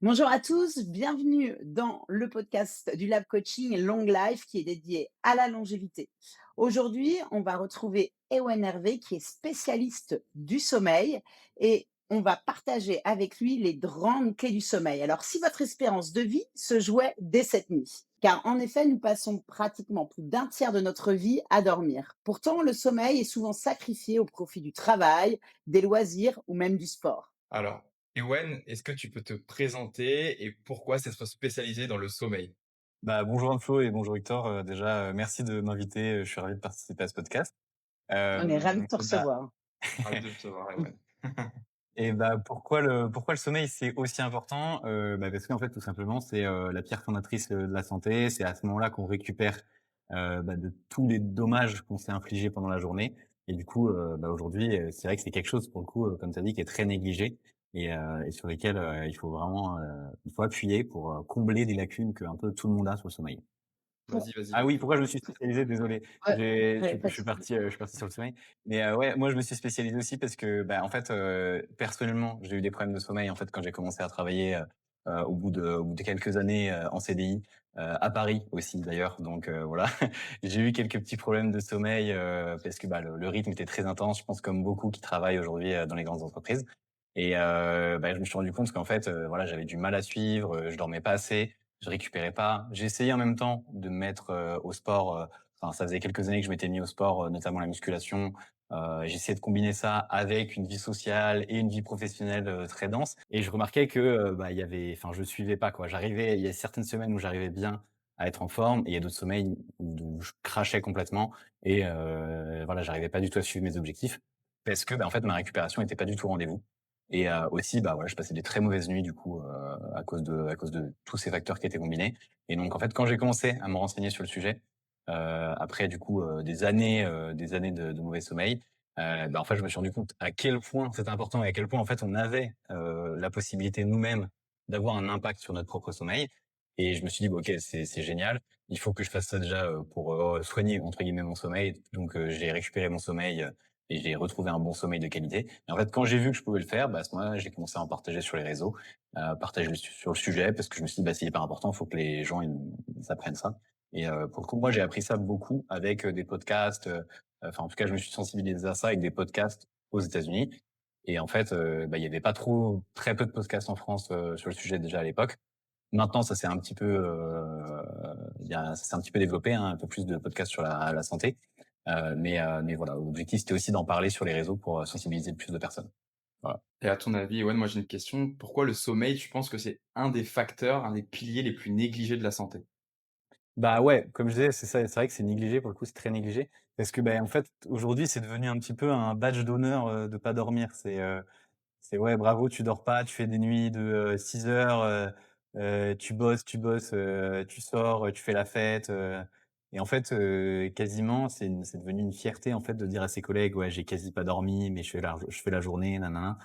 Bonjour à tous, bienvenue dans le podcast du Lab Coaching Long Life qui est dédié à la longévité. Aujourd'hui, on va retrouver Ewen Hervé qui est spécialiste du sommeil et on va partager avec lui les grandes clés du sommeil. Alors, si votre espérance de vie se jouait dès cette nuit, car en effet, nous passons pratiquement plus d'un tiers de notre vie à dormir. Pourtant, le sommeil est souvent sacrifié au profit du travail, des loisirs ou même du sport. Alors, Ewen, est-ce que tu peux te présenter et pourquoi s'être spécialisé dans le sommeil? Bonjour Anne-Flo et bonjour Victor. Déjà, merci de m'inviter. Je suis ravi de participer à ce podcast. On est ravis de Hem, te et bah recevoir. Ravi de te voir, Ewen. pourquoi le sommeil, c'est aussi important? Parce qu'en fait, tout simplement, c'est, la pierre fondatrice, de la santé. C'est à ce moment-là qu'on récupère, de tous les dommages qu'on s'est infligés pendant la journée et du coup, aujourd'hui, c'est vrai que c'est quelque chose pour le coup, comme tu as dit, qui est très négligé et sur lesquels, il faut appuyer pour, combler des lacunes qu'un peu tout le monde a sur le sommeil. Vas-y, vas-y, Ah oui, vas-y. pourquoi je me suis spécialisé? Désolé, Ouais, j'ai ouais, pas de souci. je suis parti sur le sommeil. Ouais, moi je me suis spécialisé aussi parce que, personnellement, j'ai eu des problèmes de sommeil, en fait, quand j'ai commencé à travailler, au bout de quelques années, en CDI, à Paris aussi d'ailleurs. Donc voilà, j'ai eu quelques petits problèmes de sommeil, parce que, le rythme était très intense, je pense comme beaucoup qui travaillent aujourd'hui, dans les grandes entreprises je me suis rendu compte qu'en fait, voilà, j'avais du mal à suivre, je dormais pas assez, je récupérais pas. J'ai essayé en même temps de me mettre, au sport, ça faisait quelques années que je m'étais mis au sport, notamment la musculation. J'ai essayé de combiner ça avec une vie sociale et une vie professionnelle, très dense et je remarquais que, il y avait je suivais pas quoi. Il y a certaines semaines où j'arrivais bien à être en forme et il y a d'autres semaines où je crachais complètement et j'arrivais pas du tout à suivre mes objectifs parce que, en fait, ma récupération était pas du tout au rendez-vous aussi, je passais des très mauvaises nuits du coup, à cause de tous ces facteurs qui étaient combinés et donc en fait, quand j'ai commencé à me renseigner sur le sujet, après du coup, des années de mauvais sommeil, en fait, je me suis rendu compte à quel point c'était important et à quel point en fait on avait, la possibilité nous-mêmes d'avoir un impact sur notre propre sommeil et je me suis dit: «Bah, OK, c'est génial, il faut que je fasse ça déjà, pour, "soigner" entre guillemets mon sommeil». Donc j'ai récupéré mon sommeil, et j'ai retrouvé un bon sommeil de qualité. Et en fait, quand j'ai vu que je pouvais le faire, à ce moment-là, j'ai commencé à en partager sur les réseaux, partager sur le sujet parce que je me suis dit: «C'est hyper important, il faut que les gens ils apprennent ça» pour le coup, moi, j'ai appris ça beaucoup avec, des podcasts, en tout cas, je me suis sensibilisé à ça avec des podcasts aux États-Unis et en fait, il y avait pas trop très peu de podcasts en France, sur le sujet déjà à l'époque. Maintenant, ça s'est un petit peu, ça s'est un petit peu développé, hein, un peu plus de podcasts sur la santé. Mais voilà, l'objectif, c'était aussi d'en parler sur les réseaux pour, sensibiliser le plus de personnes. Voilà. Et à ton avis, Ewen, moi j'ai une question. Pourquoi le sommeil, tu penses que c'est un des facteurs, un des piliers les plus négligés de la santé? Ouais, comme je disais, c'est ça, c'est vrai que c'est négligé, pour le coup, c'est très négligé. Parce que, en fait, aujourd'hui, c'est devenu un petit peu un badge d'honneur, de pas dormir. C'est: «Ouais, bravo, tu dors pas, tu fais des nuits de, 6 heures, tu bosses, tu sors, tu fais la fête», et en fait, quasiment, c'est devenu une fierté, en fait, de dire à ses collègues: «Ouais, j'ai quasi pas dormi, mais je fais la journée, nin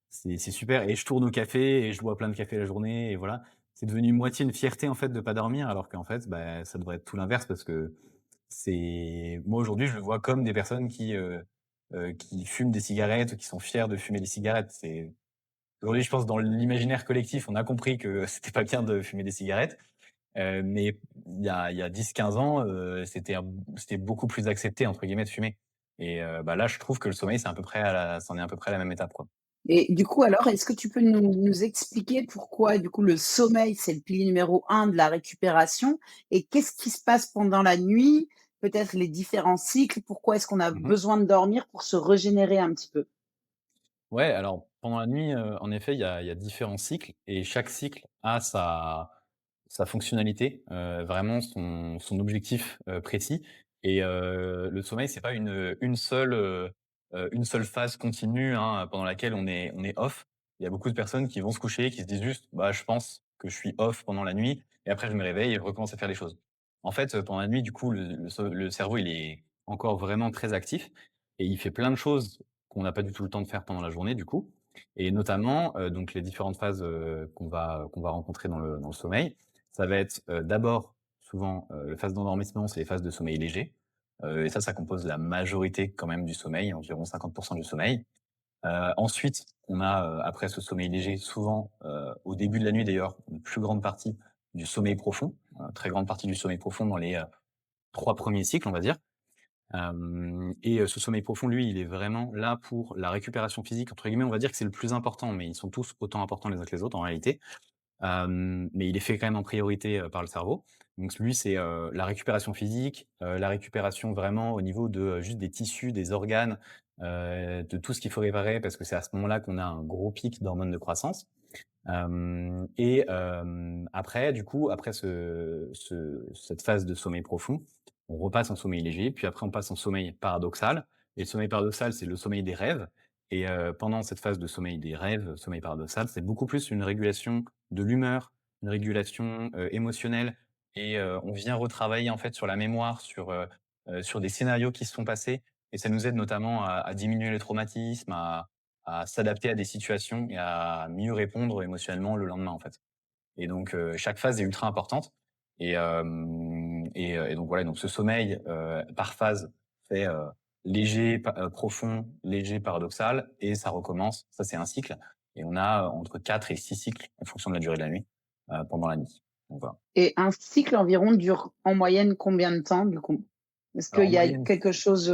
C'est super et je tourne au café et je bois plein de café la journée et voilà. C'est devenu moitié une fierté, en fait, de pas dormir alors qu'en fait, ça devrait être tout l'inverse parce que moi, aujourd'hui, je le vois comme des personnes qui fument des cigarettes ou qui sont fiers de fumer des cigarettes. Aujourd'hui, je pense, dans l'imaginaire collectif, on a compris que c'était pas bien de fumer des cigarettes, mais il y a 10-15 ans, c'était beaucoup plus «accepté» entre guillemets de fumer là, je trouve que le sommeil, c'en est à peu près à la même étape, quoi. Et du coup, alors, est-ce que tu peux nous expliquer pourquoi, du coup, le sommeil, c'est le pilier numéro un de la récupération et qu'est-ce qui se passe pendant la nuit? Peut-être les différents cycles? Pourquoi est-ce qu'on a Mmh. besoin de dormir pour se régénérer un petit peu? Ouais, alors pendant la nuit, en effet, il y a différents cycles et chaque cycle a sa fonctionnalité, vraiment son objectif, précis le sommeil, c'est pas une seule phase continue, hein, pendant laquelle on est off. Il y a beaucoup de personnes qui vont se coucher, qui se disent juste: «Bah, je pense que je suis off pendant la nuit» et après je me réveille et je recommence à faire les choses. En fait, pendant la nuit, du coup, le cerveau, il est encore vraiment très actif et il fait plein de choses qu'on n'a pas du tout le temps de faire pendant la journée, du coup et notamment, donc les différentes phases, qu'on va rencontrer dans le sommeil. Ça va être, d'abord, souvent, les phases d'endormissement, c'est les phases de sommeil léger, et ça compose la majorité quand même du sommeil, environ 50 du sommeil. Ensuite, on a, après ce sommeil léger, souvent, au début de la nuit d'ailleurs, une plus grande partie du sommeil profond, très grande partie du sommeil profond dans les, 3 premiers cycles, on va dire. Ce sommeil profond, lui, il est vraiment là pour la «récupération physique» entre guillemets. On va dire que c'est le plus important, mais ils sont tous autant importants les uns que les autres en réalité. Mais il est fait quand même en priorité, par le cerveau. Donc lui, c'est, la récupération physique, la récupération vraiment au niveau de, juste des tissus, des organes, de tout ce qu'il faut réparer parce que c'est à ce moment-là qu'on a un gros pic d'hormones de croissance. Après du coup, après cette phase de sommeil profond, on repasse en sommeil léger, puis après on passe en sommeil paradoxal et le sommeil paradoxal, c'est le sommeil des rêves pendant cette phase de sommeil des rêves, sommeil paradoxal, c'est beaucoup plus une régulation de l'humeur, une régulation, émotionnelle on vient retravailler en fait sur la mémoire, sur des scénarios qui se sont passés et ça nous aide notamment à diminuer les traumatismes, à s'adapter à des situations et à mieux répondre émotionnellement le lendemain, en fait. Et donc, chaque phase est ultra importante et donc voilà, donc ce sommeil, par phase fait, léger, profond, léger, paradoxal et ça recommence. Ça, c'est un cycle et on a, entre 4 et 6 cycles en fonction de la durée de la nuit, pendant la nuit. Donc voilà. Et un cycle environ dure en moyenne combien de temps, du coup? Est-ce Alors qu'il en y a moyenne quelque chose,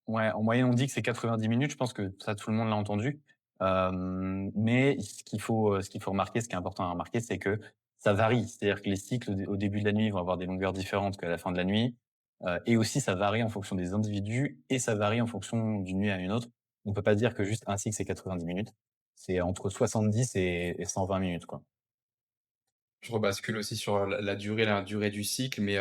Ouais, en moyenne, on dit que c'est 90 minutes. Je pense que ça, tout le monde l'a entendu. Mais ce qu'il faut remarquer, ce qui est important à remarquer, c'est que ça varie. C'est-à-dire que les cycles au début de la nuit vont avoir des longueurs différentes qu'à la fin de la nuit. Et aussi, ça varie en fonction des individus et ça varie en fonction d'une nuit à une autre. On peut pas dire que juste un cycle, c'est 90 minutes. C'est entre 70 et 120 minutes, quoi. Je rebascule aussi sur, la durée du cycle, mais,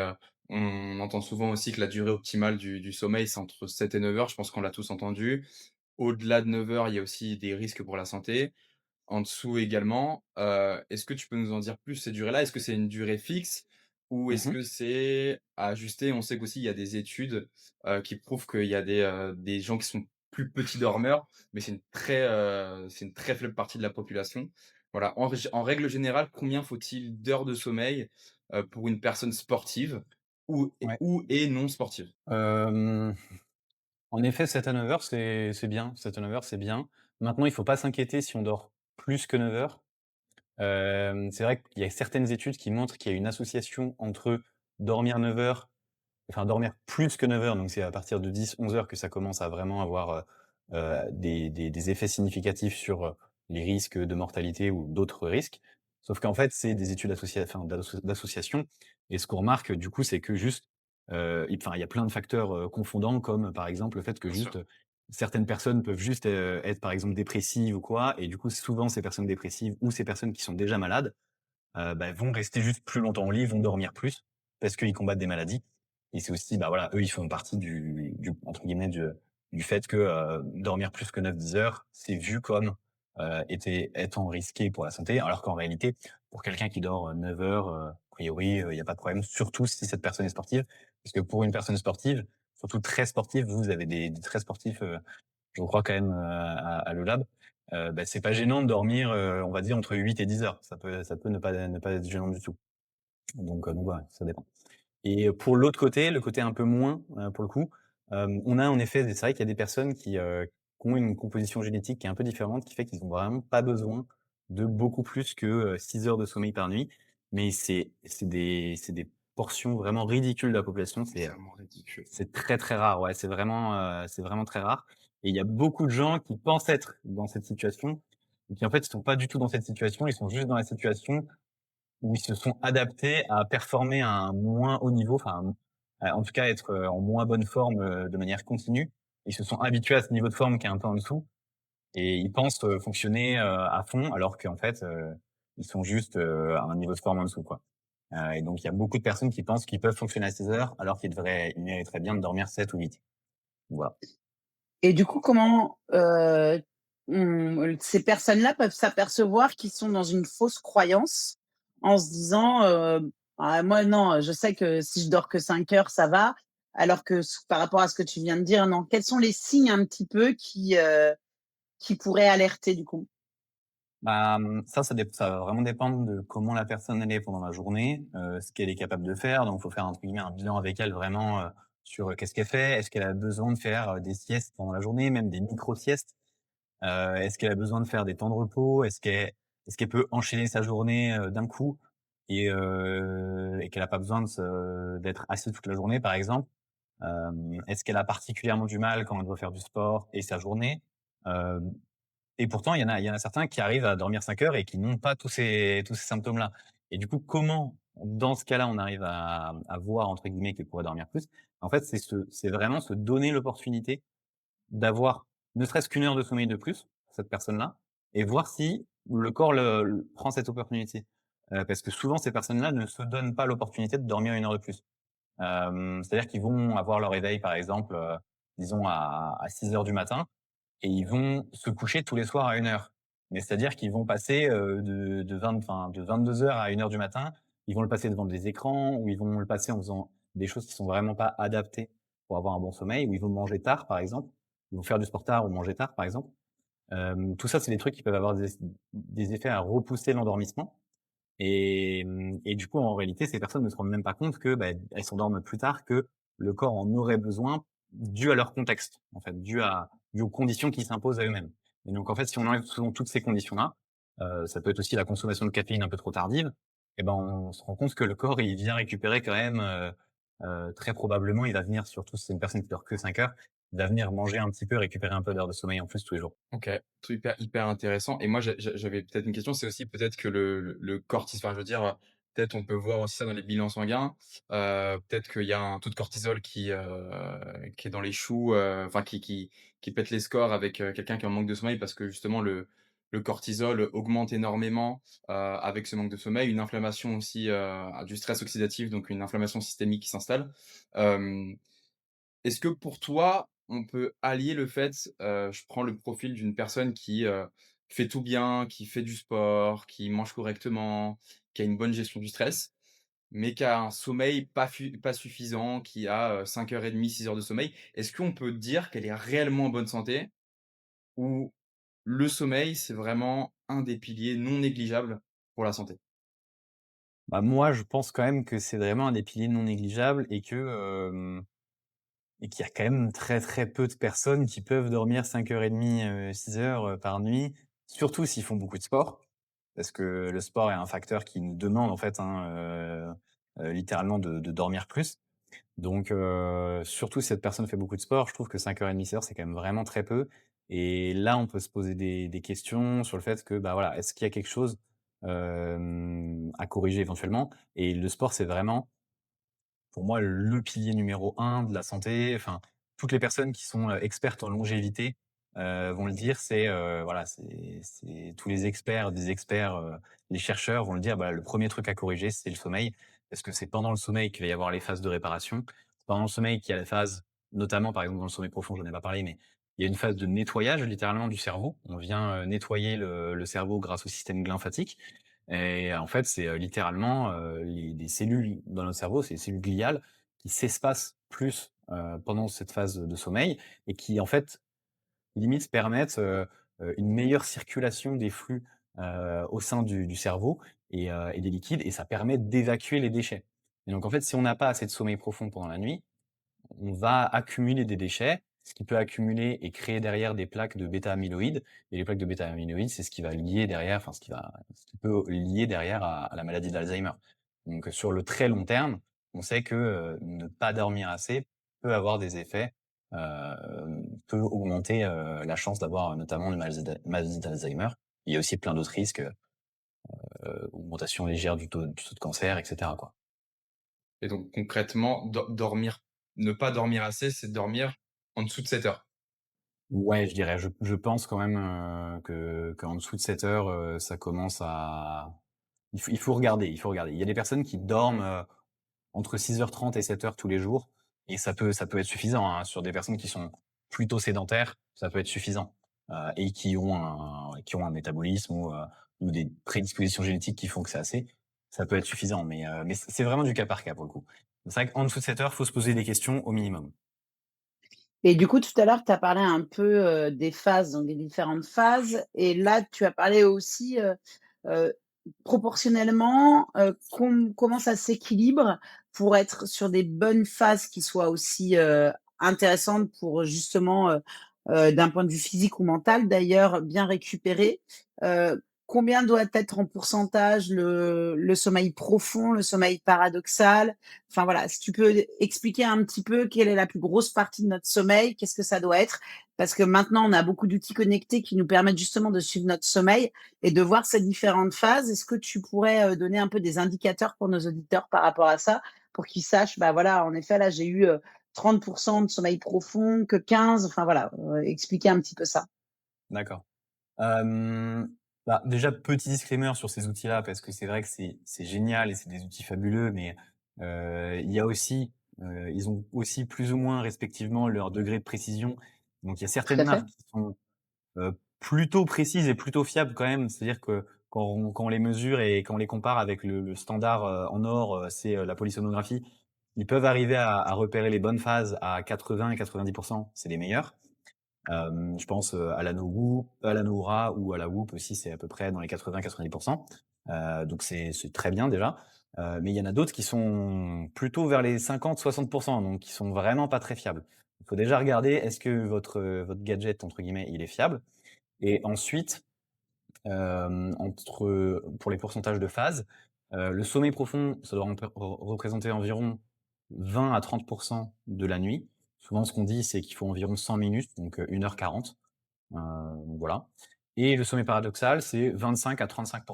on entend souvent aussi que la durée optimale du sommeil, c'est entre 7 et 9 heures. Je pense qu'on l'a tous entendu. Au-delà de 9 heures, il y a aussi des risques pour la santé. En dessous également, est-ce que tu peux nous en dire plus, ces durées-là? Est-ce que c'est une durée fixe ou est-ce Mmh. que c'est à ajuster? On sait qu'aussi il y a des études, qui prouvent qu'il y a des gens qui sont plus petits dormeurs, mais c'est une très faible partie de la population. Voilà, en règle générale, combien faut-il d'heures de sommeil, pour une personne sportive Ouais. ou et non sportive? Hem, En effet, 7 à 9 heures, c'est bien. 7 à 9 heures, c'est bien. Maintenant, il faut pas s'inquiéter si on dort plus que 9 heures. C'est vrai qu'il y a certaines études qui montrent qu'il y a une association entre dormir 9 heures, enfin dormir plus que 9 heures, donc c'est à partir de 10-11 heures que ça commence à vraiment avoir, des effets significatifs sur, les risques de mortalité ou d'autres risques. Sauf qu'en fait, c'est des études d'association et ce qu'on remarque, du coup, c'est que juste, il y a plein de facteurs, confondants comme, par exemple, le fait que Bien juste, sûr. certaines personnes peuvent juste, être, par exemple, dépressives ou quoi et du coup, souvent ces personnes dépressives ou ces personnes qui sont déjà malades vont rester juste plus longtemps au lit, vont dormir plus, parce qu'ils combattent des maladies et c'est aussi, bah, voilà, eux, ils font partie du entre guillemets, du fait que, dormir plus que 9-10 heures, c'est vu comme, étant risqué pour la santé, alors qu'en réalité, pour quelqu'un qui dort, 9 heures, a priori, il y a pas de problème, surtout si cette personne est sportive. Parce que pour une personne sportive, surtout très sportive, vous avez des très sportifs, je crois quand même, à l'ELAB, c'est pas gênant de dormir, on va dire entre 8 et 10 heures. Ça peut ne pas être gênant du tout. Donc voilà, ça dépend. Et pour l'autre côté, le côté un peu moins, pour le coup, on a en effet c'est vrai qu'il y a des personnes qui ont une composition génétique qui est un peu différente, qui fait qu'ils ont vraiment pas besoin de beaucoup plus que, 6 heures de sommeil par nuit. Mais c'est des portions vraiment ridicules de la population. C'est vraiment ridicule. C'est très, très rare, ouais, c'est vraiment très rare et il y a beaucoup de gens qui pensent être dans cette situation et qui, en fait, ils sont pas du tout dans cette situation. Ils sont juste dans la situation où ils se sont adaptés à performer à un moins haut niveau, enfin, en tout cas être, en moins bonne forme, de manière continue. Ils se sont habitués à ce niveau de forme qui est un peu en dessous et ils pensent, fonctionner, à fond alors qu'en fait, ils sont juste, à un niveau de forme en dessous, quoi. Et donc il y a beaucoup de personnes qui pensent qu'ils peuvent fonctionner à 16 heures alors qu'ils mériteraient bien de dormir 7 ou 8. Voilà. et du coup, comment, ces personnes-là peuvent s'apercevoir qu'ils sont dans une fausse croyance en se disant, «Ah moi non, je sais que si je dors que 5 heures, ça va», alors que par rapport à ce que tu viens de dire, non. Quels sont les signes un petit peu qui pourraient alerter du coup? Ça va vraiment dépendre de comment la personne elle est pendant la journée, ce qu'elle est capable de faire. Donc, faut faire entre guillemets «un bilan» avec elle vraiment, sur, qu'est-ce qu'elle fait? Est-ce qu'elle a besoin de faire, des siestes pendant la journée, même des micro-siestes? Est-ce qu'elle a besoin de faire des temps de repos? Est-ce qu'elle peut enchaîner sa journée, d'un coup et qu'elle a pas besoin d'être assise toute la journée, par exemple? Est-ce qu'elle a particulièrement du mal quand elle doit faire du sport et sa journée? Hem Et pourtant, il y en a certains qui arrivent à dormir 5 heures et qui n'ont pas tous ces symptômes-là. Et du coup, comment, dans ce cas-là, on arrive à «voir» entre guillemets qu'elle pourrait dormir plus? En fait, c'est vraiment se donner l'opportunité d'avoir ne serait-ce qu'1 heure de sommeil de plus, pour cette personne-là, et voir si le corps le prend cette opportunité. Parce que souvent ces personnes-là ne se donnent pas l'opportunité de dormir 1 heure de plus. C'est-à-dire qu'ils vont avoir leur réveil par exemple, disons à 6 heures du matin et ils vont se coucher tous les soirs à 1 heure. Mais c'est-à-dire qu'ils vont passer, de 22 heures à 1 heure du matin, ils vont le passer devant des écrans ou ils vont le passer en faisant des choses qui sont vraiment pas adaptées pour avoir un bon sommeil, ou ils vont manger tard par exemple. Ils vont faire du sport tard ou manger tard par exemple. Tout ça, c'est des trucs qui peuvent avoir des effets à repousser l'endormissement. Et du coup, en réalité, ces personnes ne se rendent même pas compte que, bah, elles s'endorment plus tard que le corps en aurait besoin, dû à leur contexte, en fait, dû aux conditions qui s'imposent à eux-mêmes. Et donc, en fait, si on enlève selon toutes ces conditions-là, ça peut être aussi la consommation de caféine un peu trop tardive, et ben, on se rend compte que le corps, il vient récupérer quand même, très probablement, il va venir, surtout si c'est une personne qui dort que 5 heures, il va venir manger un petit peu, récupérer un peu d'heures de sommeil en plus tous les jours. OK, tout hyper intéressant et moi j'avais peut-être une question, c'est aussi peut-être que le cortisol, enfin je veux dire, peut-être on peut voir aussi ça dans les bilans sanguins, peut-être qu'il y a un taux de cortisol qui est dans les choux, enfin qui pète les scores avec, quelqu'un qui est en manque de sommeil parce que justement le cortisol augmente énormément, avec ce manque de sommeil. Une inflammation aussi, du stress oxydatif, donc une inflammation systémique qui s'installe. Hem Est-ce que pour toi, on peut allier le fait, je prends le profil d'une personne qui, fait tout bien, qui fait du sport, qui mange correctement, qui a une bonne gestion du stress, mais qui a un sommeil pas suffisant, qui a, 5 heures et demie, 6 heures de sommeil. Est-ce qu'on peut dire qu'elle est réellement en bonne santé? Ou le sommeil, c'est vraiment un des piliers non négligeables pour la santé? Bah, moi, je pense quand même que c'est vraiment un des piliers non négligeables et qu'il y a quand même très, très peu de personnes qui peuvent dormir 5 heures et demie, 6 heures, par nuit, surtout s'ils font beaucoup de sport. Parce que le sport est un facteur qui nous demande en fait, hein, littéralement de dormir plus. Donc surtout si cette personne fait beaucoup de sport, je trouve que 5 heures et demie, 6 heures, c'est quand même vraiment très peu. Et là, on peut se poser des questions sur le fait que, bah, voilà, est-ce qu'il y a quelque chose, à corriger éventuellement? Et le sport, c'est vraiment pour moi, le pilier numéro un de la santé. Enfin, toutes les personnes qui sont, expertes en longévité, vont le dire, voilà, c'est tous les experts des experts, les chercheurs vont le dire, bah, le premier truc à corriger, c'est le sommeil. Parce que c'est pendant le sommeil qu'il va y avoir les phases de réparation. C'est pendant le sommeil qu'il y a les phases notamment, par exemple, dans le sommeil profond, j'en ai pas parlé, mais il y a une phase de nettoyage littéralement du cerveau. On vient, nettoyer le cerveau grâce au système lymphatique. Et en fait, c'est, littéralement, les cellules dans notre cerveau, c'est les cellules gliales qui s'espacent plus, pendant cette phase de sommeil et qui, en fait, limite permettent, une meilleure circulation des flux, au sein du cerveau et des liquides, et ça permet d'évacuer les déchets. Et donc en fait, si on n'a pas assez de sommeil profond pendant la nuit, on va accumuler des déchets, ce qui peut accumuler et créer derrière des plaques de bêta-amyloïdes. Et les plaques de bêta-amyloïdes, c'est ce qui va lier derrière, enfin ce qui peut lier derrière à la maladie d'Alzheimer. Donc sur le très long terme, on sait que, ne pas dormir assez peut avoir des effets, peut augmenter, la chance d'avoir notamment une maladie d'Alzheimer. Il y a aussi plein d'autres risques, augmentation légère du taux de cancer et cetera, quoi. Et donc concrètement, dormir ne pas dormir assez, c'est dormir en dessous de 7 heures? Ouais, je dirais, je pense quand même, que qu'en dessous de 7 heures, ça commence à il faut regarder, il faut regarder. Il y a des personnes qui dorment, entre 6h30 et 7 heures tous les jours, et ça peut être suffisant, hein. Sur des personnes qui sont plutôt sédentaires, ça peut être suffisant, et qui ont un métabolisme ou des prédispositions génétiques qui font que c'est assez, ça peut être suffisant. Mais c'est vraiment du cas par cas pour le coup. C'est vrai qu'en dessous de 7 heures, faut se poser des questions au minimum. Et du coup, tout à l'heure, tu as parlé un peu, des phases, donc des différentes phases et là, tu as parlé aussi, heu, proportionnellement, comment ça s'équilibre pour être sur des bonnes phases qui soient aussi, intéressantes pour justement, d'un point de vue physique ou mental d'ailleurs, bien récupéré. Combien doit être en pourcentage le sommeil profond, le sommeil paradoxal? Enfin voilà, si tu peux expliquer un petit peu quelle est la plus grosse partie de notre sommeil, qu'est-ce que ça doit être? Parce que maintenant on a beaucoup d'outils connectés qui nous permettent justement de suivre notre sommeil et de voir ces différentes phases. Est-ce que tu pourrais, donner un peu des indicateurs pour nos auditeurs par rapport à ça? Pour qu'ils sachent, bah, voilà, en effet, là, j'ai eu, 30 de sommeil profond, que 15, enfin voilà, expliquer un petit peu ça. D'accord. Hem, Bah, déjà, petit disclaimer sur ces outils-là, parce que c'est vrai que c'est génial et c'est des outils fabuleux, mais il y a aussi, ils ont aussi plus ou moins respectivement leur degré de précision. Donc il y a Tout certaines à fait. marques qui sont plutôt précises et plutôt fiables quand même. C'est-à-dire que quand on les mesure et quand on les compare avec le standard, en or, c'est, la polysomnographie, ils peuvent arriver à repérer les bonnes phases à 80 et 90, c'est les meilleurs. Je pense, à la Nowoop, à la Noura ou à la Whoop aussi, c'est à peu près dans les 80-90. Donc c'est très bien déjà. Mais il y en a d'autres qui sont plutôt vers les 50-60, donc qui sont vraiment pas très fiables. Il faut déjà regarder, est-ce que votre «gadget» entre guillemets, il est fiable? Et ensuite, pour les pourcentages de phases, le sommeil profond, ça doit représenter environ 20 à 30 de la nuit. Souvent, ce qu'on dit, c'est qu'il faut environ 100 minutes, donc 1h40. Donc voilà. Et le sommeil paradoxal, c'est 25 à 35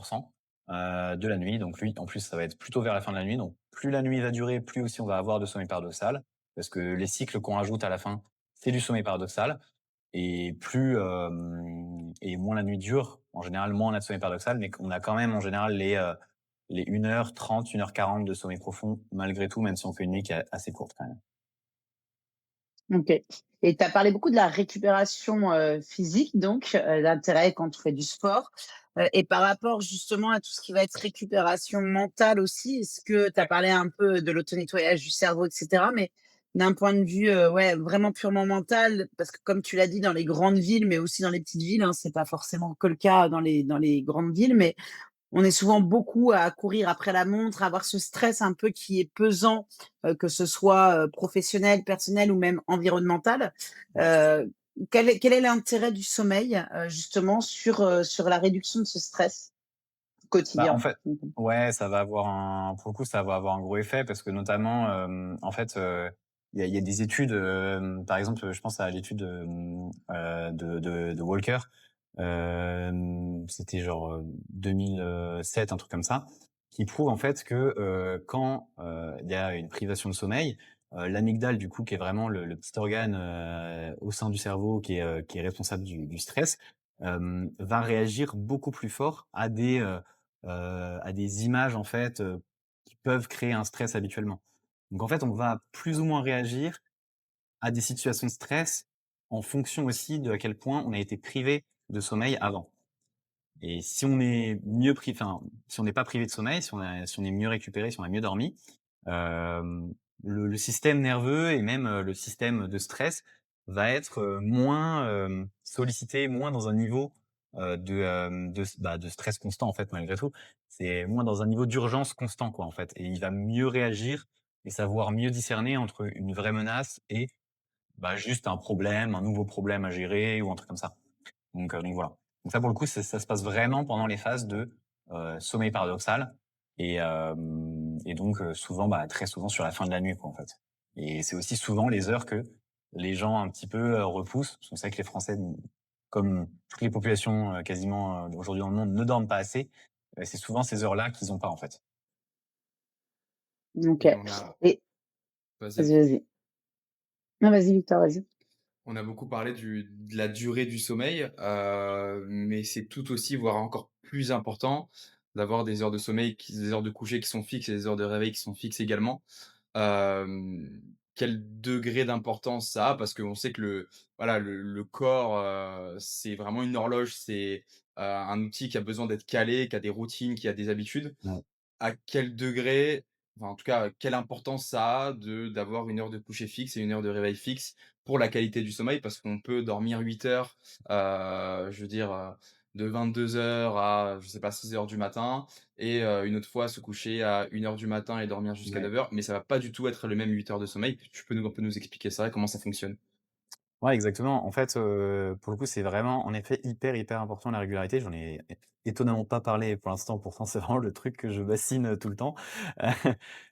de la nuit. Donc lui, en plus, ça va être plutôt vers la fin de la nuit. Donc plus la nuit va durer, plus aussi on va avoir de sommeil paradoxal, parce que les cycles qu'on rajoute à la fin, c'est du sommeil paradoxal. Et et moins la nuit dure, en général, moins on a de sommeil paradoxal, mais on a quand même en général les 1h30, 1h40 de sommeil profond malgré tout, même si on fait une nuit qui est assez courte quand même. OK, et tu as parlé beaucoup de la récupération, physique donc, l'intérêt quand on fait du sport, et par rapport justement à tout ce qui va être récupération mentale aussi, est-ce que tu as parlé un peu de l'auto-nettoyage du cerveau et cetera, mais d'un point de vue, ouais, vraiment purement mental, parce que comme tu l'as dit dans les grandes villes, mais aussi dans les petites villes, hein, c'est pas forcément que le cas dans les grandes villes, mais on est souvent beaucoup à courir après la montre, à avoir ce stress un peu qui est pesant, que ce soit, professionnel, personnel ou même environnemental. Ouais. Heu, quel est l'intérêt du sommeil, justement sur la réduction de ce stress Bah, en quotidien? fait, Mmh. ouais, ça va avoir un pour le coup, ça va avoir un gros effet parce que notamment, en fait, il y a des études, par exemple, je pense à l'étude, de Walker, c'était genre, 2007, un truc comme ça, qui prouve en fait que, quand, il y a une privation de sommeil, l'amygdale du coup qui est vraiment le petit organe, au sein du cerveau qui est responsable du stress, va réagir beaucoup plus fort à des images en fait, qui peuvent créer un stress habituellement. Donc en fait, on va plus ou moins réagir à des situations de stress en fonction aussi de à quel point on a été privé de sommeil avant. Et si on est mieux pris enfin, si on n'est pas privé de sommeil, si on est mieux récupéré, si on a mieux dormi, hem, le système nerveux et même, le système de stress va être, moins, sollicité, moins dans un niveau, de stress constant, en fait, malgré tout. C'est moins dans un niveau d'urgence constant, quoi, en fait, et il va mieux réagir et savoir mieux discerner entre une vraie menace et, bah, juste un problème, un nouveau problème à gérer ou un truc comme ça. Donc voilà. Donc ça pour le coup, ça se passe vraiment pendant les phases de, sommeil paradoxal et donc souvent, bah, très souvent sur la fin de la nuit quoi, en fait. Et c'est aussi souvent les heures que les gens un petit peu, repoussent. Parce qu'on sait que les Français, comme toutes les populations, quasiment, aujourd'hui dans le monde, ne dorment pas assez. C'est souvent ces heures-là qu'ils ont pas, en fait. OK, Et on a et vas-y, vas-y, vas-y. vas-y. Non, vas-y Victor, vas-y. On a beaucoup parlé de la durée du sommeil, mais c'est tout aussi, voire encore plus important, d'avoir des heures de sommeil des heures de coucher qui sont fixes et des heures de réveil qui sont fixes également. Quel degré d'importance ça a? Parce qu'on sait que voilà, le corps, c'est vraiment une horloge, c'est, un outil qui a besoin d'être calé, qui a des routines, qui a des habitudes. Ouais. À quel degré, enfin, en tout cas, quelle importance ça a d'avoir une heure de coucher fixe et une heure de réveil fixe pour la qualité du sommeil? Parce qu'on peut dormir 8 heures, je veux dire, de 22 heures à, je sais pas, 6 heures du matin et une autre fois se coucher à 1 heure du matin et dormir jusqu'à Ouais. 9 heures, mais ça va pas du tout être le même 8 heures de sommeil. Tu peux nous un peu nous expliquer ça et comment ça fonctionne? Ouais, exactement. En fait, pour le coup, c'est vraiment, en effet, hyper, hyper important la régularité. J'en ai étonnamment pas parlé pour l'instant, pourtant c'est vraiment le truc que je bassine, tout le temps.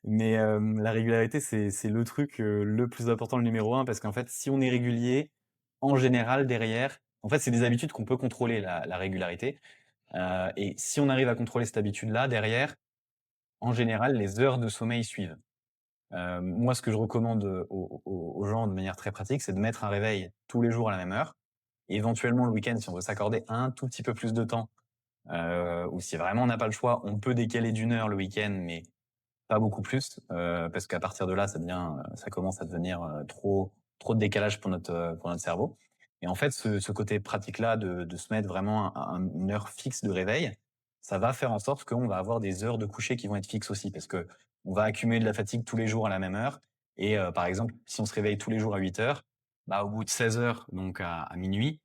Mais, la régularité, c'est le truc, le plus important, le numéro un, parce qu'en fait, si on est régulier, en général, derrière en fait, c'est des habitudes qu'on peut contrôler, la régularité, et si on arrive à contrôler cette habitude-là, derrière, en général, les heures de sommeil suivent. Moi, ce que je recommande, aux gens de manière très pratique, c'est de mettre un réveil tous les jours à la même heure. Et éventuellement, le week-end, si on veut s'accorder un tout petit peu plus de temps, ou si vraiment on n'a pas le choix, on peut décaler d'une heure le week-end, mais pas beaucoup plus, parce qu'à partir de là, ça commence à devenir, trop de décalage pour notre cerveau. Et en fait, ce côté pratique-là de se mettre vraiment une heure fixe de réveil, ça va faire en sorte qu'on va avoir des heures de coucher qui vont être fixes aussi, parce que on va accumuler de la fatigue tous les jours à la même heure. Et par exemple, si on se réveille tous les jours à 8 heures, bah, au bout de 16 heures, donc à minuit,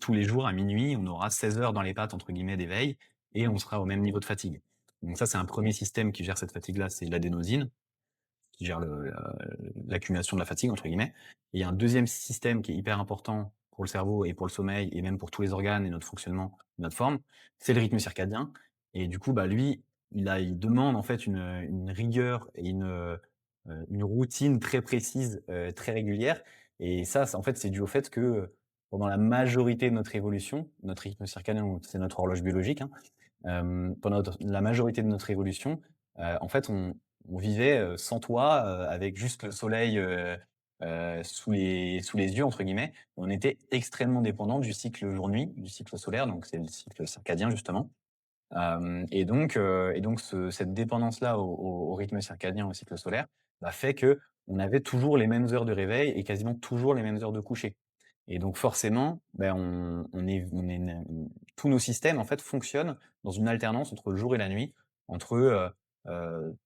tous les jours à minuit, on aura 16 heures dans les pattes entre guillemets d'éveil, et on sera au même niveau de fatigue. Donc ça, c'est un premier système qui gère cette fatigue-là, c'est l'adénosine, qui gère l'accumulation de la «fatigue» entre guillemets. Et il y a un deuxième système qui est hyper important pour le cerveau et pour le sommeil et même pour tous les organes et notre fonctionnement, notre forme, c'est le rythme circadien. Et du coup, bah, lui, il demande en fait une rigueur et une routine très précise, très régulière. Et ça, en fait, c'est dû au fait que, pendant la majorité de notre évolution, notre rythme circadien, c'est notre horloge biologique, hein, pendant la majorité de notre évolution, en fait, on vivait, sans toit, avec juste le soleil, sous les «yeux» entre guillemets. On était extrêmement dépendant du cycle jour-nuit, du cycle solaire, donc c'est le cycle circadien justement. Et donc cette dépendance-là au rythme circadien, au cycle solaire, bah, fait que on avait toujours les mêmes heures de réveil et quasiment toujours les mêmes heures de coucher. Et donc forcément, ben on est tous nos systèmes en fait fonctionnent dans une alternance entre le jour et la nuit, entre, heu,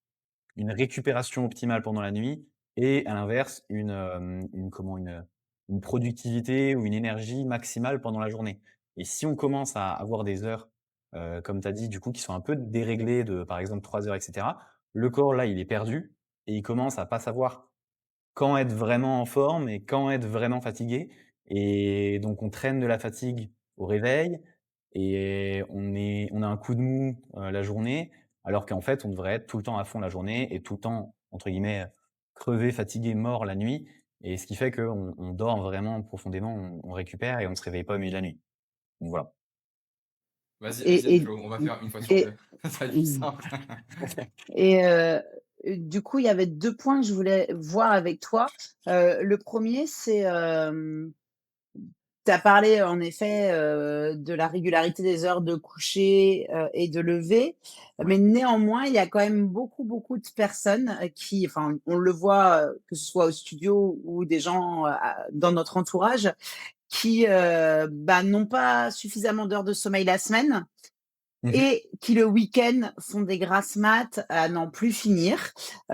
une récupération optimale pendant la nuit et à l'inverse une productivité ou une énergie maximale pendant la journée. Et si on commence à avoir des heures, comme tu as dit, du coup, qui sont un peu déréglées de, par exemple, 3 heures et cetera, le corps là, il est perdu et il commence à pas savoir quand être vraiment en forme et quand être vraiment fatigué. Et donc on traîne de la fatigue au réveil et on a un coup de mou, la journée, alors qu'en fait, on devrait être tout le temps à fond la journée et tout le temps, entre guillemets, «crevé, fatigué, mort» la nuit. Et ce qui fait qu'on dort vraiment profondément, on récupère et on ne se réveille pas au milieu de la nuit. Donc voilà. Vas-y, vas-y Et Flo, on va faire une fois sur et 2. Ça va être plus mmh simple. et du coup, il y avait 2 points que je voulais voir avec toi. Le premier, c'est, tu as parlé en effet, de la régularité des heures de coucher, et de lever, Ouais. mais néanmoins, il y a quand même beaucoup, beaucoup de personnes, qui enfin, on le voit, que ce soit au studio ou des gens, dans notre entourage qui, bah, n'ont pas suffisamment d'heures de sommeil la semaine Mmh. et qui le week-end font des grasses mat à n'en plus finir.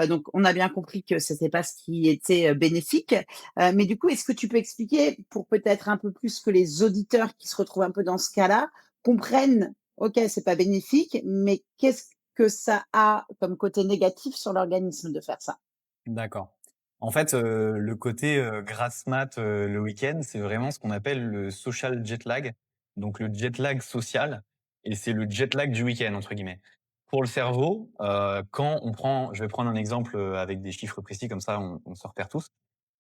Donc on a bien compris que c'était pas ce qui était, bénéfique. Mais du coup, est-ce que tu peux expliquer pour peut-être un peu plus que les auditeurs qui se retrouvent un peu dans ce cas-là, comprennent, OK, c'est pas bénéfique, mais qu'est-ce que ça a comme côté négatif sur l'organisme de faire ça? D'accord. En fait, le côté, grasse mat, le week-end, c'est vraiment ce qu'on appelle le social jet lag, donc le jet lag social, et c'est le jet lag du week-end entre guillemets. Pour le cerveau, quand on prend je vais prendre un exemple, avec des chiffres précis comme ça on se repère tous.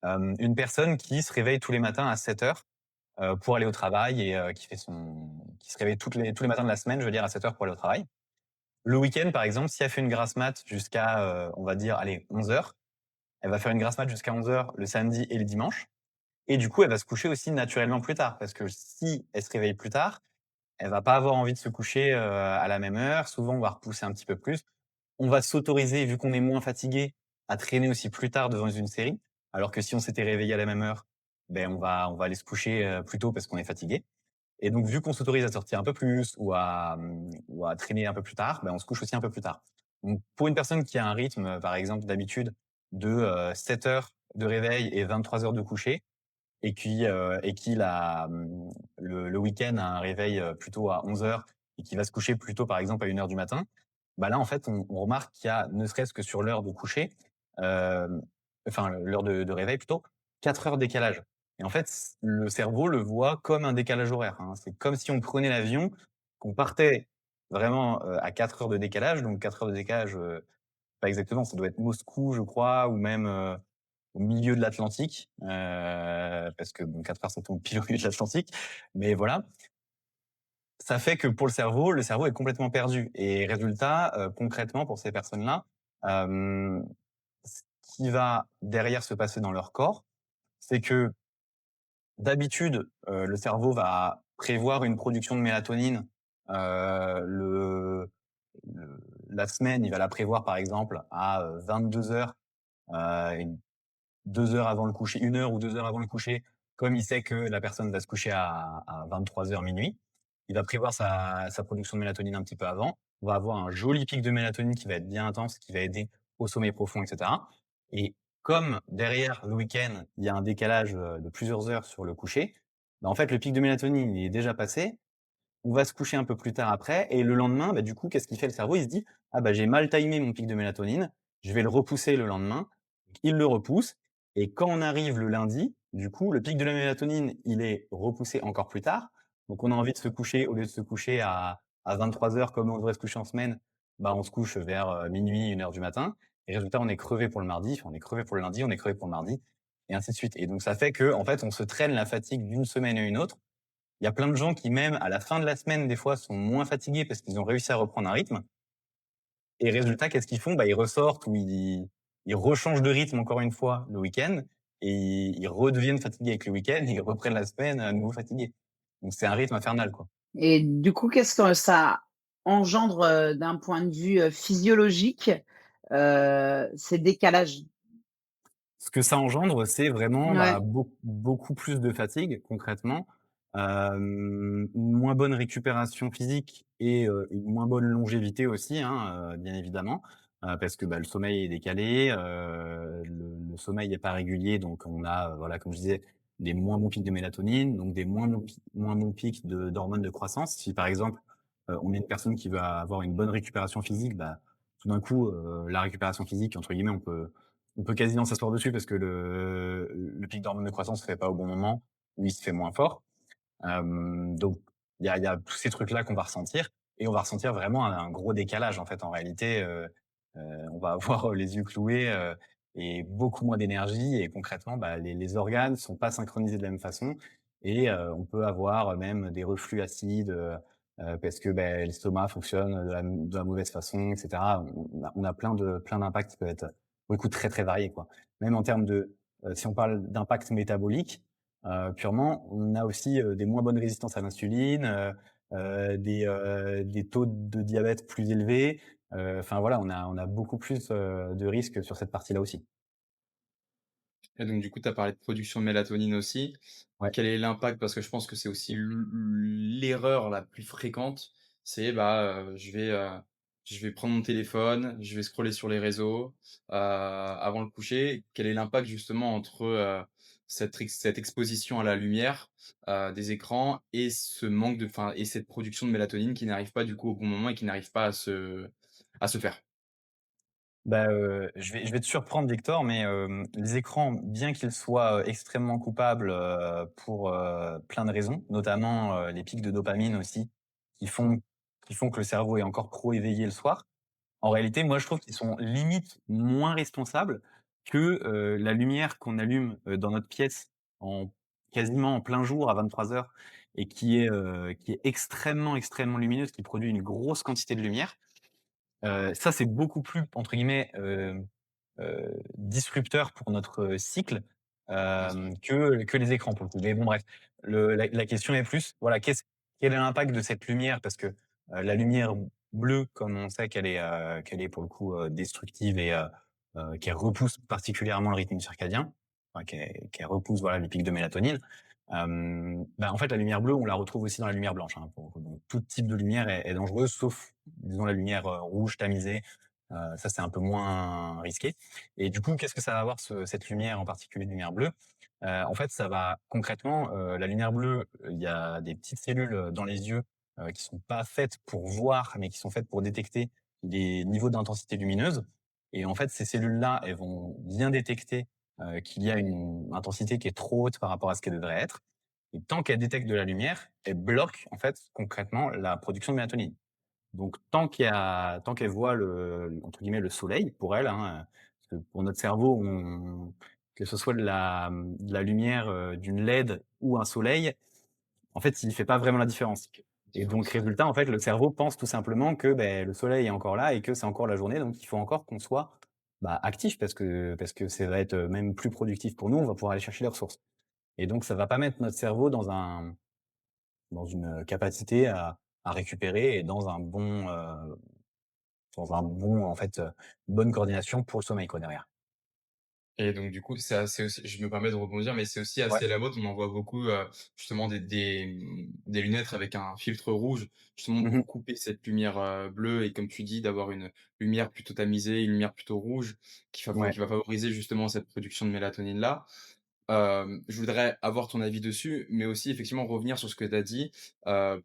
Une personne qui se réveille tous les matins à 7 heures, pour aller au travail et qui se réveille tous les matins de la semaine, je veux dire à 7 heures pour aller au travail. Le week-end par exemple, si elle fait une grasse mat jusqu'à, on va dire, allez 11 heures, elle va faire une grasse mat jusqu'à 11 heures le samedi et le dimanche. Et du coup, elle va se coucher aussi naturellement plus tard. Parce que si elle se réveille plus tard, elle va pas avoir envie de se coucher à la même heure. Souvent, on va repousser un petit peu plus. On va s'autoriser, vu qu'on est moins fatigué, à traîner aussi plus tard devant une série. Alors que si on s'était réveillé à la même heure, ben on va aller se coucher plus tôt parce qu'on est fatigué. Et donc, vu qu'on s'autorise à sortir un peu plus ou à traîner un peu plus tard, ben on se couche aussi un peu plus tard. Donc, pour une personne qui a un rythme, par exemple, d'habitude de 7 heures de réveil et 23 heures de coucher, et qui le week-end a un réveil plutôt à 11 heures et qui va se coucher plutôt, par exemple, à 1 heure du matin, bah là, en fait, on remarque qu'il y a, ne serait-ce que sur l'heure de coucher, euh, enfin l'heure de réveil plutôt, 4 heures décalage. et en fait, le cerveau le voit comme un décalage horaire, hein. C'est comme si on prenait l'avion, qu'on partait vraiment, à 4 heures de décalage, donc 4 heures de décalage, pas exactement, ça doit être Moscou, je crois, ou même, au milieu de l'Atlantique, parce que bon, 4 heures, ça tombe pile au milieu de l'Atlantique, mais voilà. Ça fait que pour le cerveau est complètement perdu et résultat, concrètement pour ces personnes-là, hem, ce qui va derrière se passer dans leur corps, c'est que d'habitude, le cerveau va prévoir une production de mélatonine, le la semaine, il va la prévoir par exemple à, 22:00, une 2 heures avant le coucher, 1 heure ou 2 heures avant le coucher, comme il sait que la personne va se coucher à 23:00 minuit, il va prévoir sa production de mélatonine un petit peu avant. On va avoir un joli pic de mélatonine qui va être bien intense, qui va aider au sommeil profond et cetera, et comme derrière le week-end, il y a un décalage, de plusieurs heures sur le coucher, bah, en fait, le pic de mélatonine, il est déjà passé, on va se coucher un peu plus tard après et le lendemain, bah, du coup, qu'est-ce qu'il fait le cerveau? Il se dit: «Ah bah, j'ai mal timé mon pic de mélatonine, je vais le repousser le lendemain». Il le repousse et quand on arrive le lundi, du coup, le pic de la mélatonine, il est repoussé encore plus tard. Donc on a envie de se coucher, au lieu de se coucher à 23:00 comme on devrait se coucher en semaine, bah, on se couche vers, 00:00, 1 heure du matin et résultat, on est crevé pour le mardi, enfin, on est crevé pour le lundi, on est crevé pour le mardi et ainsi de suite et donc ça fait qu'en fait, on se traîne la fatigue d'une semaine à une autre. Il y a plein de gens qui même à la fin de la semaine, des fois, sont moins fatigués parce qu'ils ont réussi à reprendre un rythme et résultat, qu'est-ce qu'ils font? Bah, ils ressortent ou ils rechangent de rythme encore une fois le week-end et ils redeviennent fatigués avec le week-end et ils reprennent la semaine à nouveau fatigués. Donc c'est un rythme infernal, quoi. Et du coup, qu'est-ce que ça engendre, d'un point de vue, physiologique, ces décalages? Ce que ça engendre, c'est vraiment, bah, Ouais. beaucoup plus de fatigue concrètement, une moins bonne récupération physique et une moins bonne longévité aussi, hein, bien évidemment, parce que, bah, le sommeil est décalé, le sommeil est pas régulier, donc on a, voilà, comme je disais, des moins bons pics de mélatonine, donc des moins bons pics d'hormones de croissance. Si par exemple, on est une personne qui va avoir une bonne récupération physique, bah, tout d'un coup, la récupération physique entre guillemets, on peut quasiment s'asseoir dessus parce que le pic d'hormones de croissance se fait pas au bon moment ou il se fait moins fort. Donc il y a tous ces trucs-là qu'on va ressentir et on va ressentir vraiment un gros décalage en fait. En réalité, on va avoir les yeux cloués, et beaucoup moins d'énergie et concrètement, bah, les organes sont pas synchronisés de la même façon et on peut avoir même des reflux acides, parce que, beh, l'estomac fonctionne de la mauvaise façon et cetera. On a plein d'impacts qui peuvent être, pour le coup, très, très variés, quoi. Même en termes de, si on parle d'impact métabolique, purement, on a aussi, des moins bonnes résistances à l'insuline, des taux de diabète plus élevés. Enfin voilà, on a beaucoup plus, de risques sur cette partie-là aussi. Et donc du coup, tu as parlé de production de mélatonine aussi. Ouais. Quel est l'impact? Parce que je pense que c'est aussi l'erreur la plus fréquente, c'est, bah, je vais prendre mon téléphone, je vais scroller sur les réseaux, avant le coucher. Quel est l'impact justement entre, cette exposition à la lumière, des écrans et ce manque de enfin et cette production de mélatonine qui n'arrive pas du coup au bon moment et qui n'arrive pas à se faire? Bah, je vais te surprendre Victor, mais les écrans, bien qu'ils soient, extrêmement coupables, pour, plein de raisons, notamment, les pics de dopamine aussi, qui font qui font que le cerveau est encore trop éveillé le soir. En réalité, moi, je trouve qu'ils sont limite moins responsables que, la lumière qu'on allume, dans notre pièce en quasiment en plein jour à 23:00 et qui est extrêmement, extrêmement lumineuse, qui produit une grosse quantité de lumière. Ça, c'est beaucoup plus, entre guillemets, disrupteur pour notre, cycle, Bien sûr. que les écrans pour le coup. Mais bon bref, la question est plus, voilà, quel est l'impact de cette lumière? Parce que, la lumière bleue, comme on sait qu'elle est pour le coup, destructive et qu'elle repousse particulièrement le rythme circadien, enfin qu'elle repousse, voilà, les pics de mélatonine. Bah, en fait, la lumière bleue, on la retrouve aussi dans la lumière blanche, hein, pour le coup. Donc tout type de lumière est dangereuse, sauf disons la lumière, rouge tamisée, ça c'est un peu moins risqué et du coup, qu'est-ce que ça va avoir cette lumière, en particulier lumière bleue? En fait, ça va concrètement, la lumière bleue, il y a des petites cellules, dans les yeux, qui sont pas faites pour voir, mais qui sont faites pour détecter des niveaux d'intensité lumineuse et en fait, ces cellules-là, elles vont bien détecter, qu'il y a une intensité qui est trop haute par rapport à ce qu'elle devrait être. Et tant qu'elle détecte de la lumière, elle bloque en fait concrètement la production de mélatonine. Donc tant qu'elle voit entre guillemets «le soleil» pour elle, hein, parce que pour notre cerveau, que ce soit de la lumière, d'une LED ou un soleil, en fait, il fait pas vraiment la différence. Et donc Différence. résultat, en fait, le cerveau pense tout simplement que, beh, le soleil est encore là et que c'est encore la journée, donc il faut encore qu'on soit, bah, actif parce que ça va être, même plus productif pour nous, on va pouvoir aller chercher les ressources. Et donc ça va pas mettre notre cerveau dans une, capacité à récupérer et dans un bon, en fait, bonne coordination pour le sommeil, quoi, derrière. Et donc du coup, c'est assez aussi je me permets de rebondir, mais c'est aussi Ouais. assez à la mode. On en voit beaucoup, justement des lunettes avec un filtre rouge, justement Mmh pour mh. couper cette lumière, bleue et comme tu dis, d'avoir une lumière plutôt tamisée, une lumière plutôt rouge Ouais, qui va favoriser justement cette production de mélatonine-là. Je voudrais avoir ton avis dessus, mais aussi effectivement revenir sur ce que tu as dit,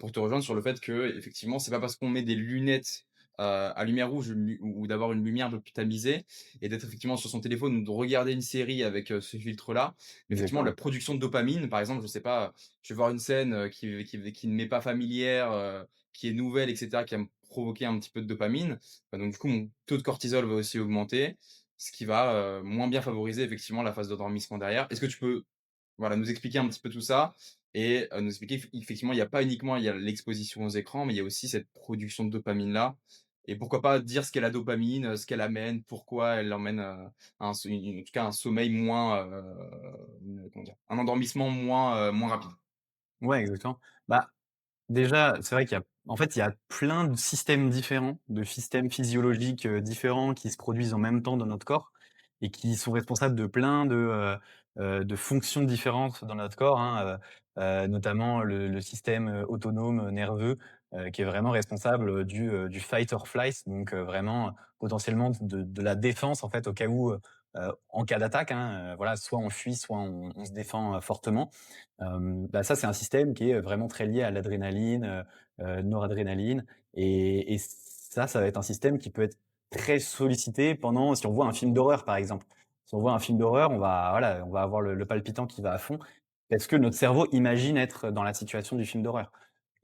pour te rejoindre sur le fait que effectivement c'est pas parce qu'on met des lunettes, à lumière rouge ou d'avoir une lumière un peu plus tamisée et d'être effectivement sur son téléphone ou de regarder une série avec, ce filtre-là. Mais effectivement la exactement. production de dopamine, par exemple, je sais pas, je vais voir une scène, qui ne m'est pas familière, qui est nouvelle et cetera, qui va me provoquer un petit peu de dopamine, bah, donc du coup mon taux de cortisol va aussi augmenter, ce qui va, moins bien favoriser effectivement la phase d'endormissement derrière. Est-ce que tu peux, voilà, nous expliquer un petit peu tout ça et nous expliquer effectivement, il y a l'exposition aux écrans, mais il y a aussi cette production de dopamine-là et pourquoi pas dire ce qu'est la dopamine, ce qu'elle amène, pourquoi elle emmène, à en tout cas un sommeil moins, comment dire? Un endormissement moins rapide. Ouais, exactement. Bah, déjà, c'est vrai qu'il y a en fait, il y a plein de systèmes différents, de systèmes physiologiques, différents qui se produisent en même temps dans notre corps et qui sont responsables de plein de fonctions différentes dans notre corps, hein, notamment le système, autonome, nerveux, qui est vraiment responsable, du fight or flight, donc vraiment, potentiellement de la défense, en fait, au cas où, en cas d'attaque, hein, voilà, soit on fuit, soit on se défend, fortement. Bah, ça, c'est un système qui est vraiment très lié à l'adrénaline, noradrénaline et ça va être un système qui peut être très sollicité pendant si on voit un film d'horreur, par exemple. Si on voit un film d'horreur, on va avoir le palpitant qui va à fond parce que notre cerveau imagine être dans la situation du film d'horreur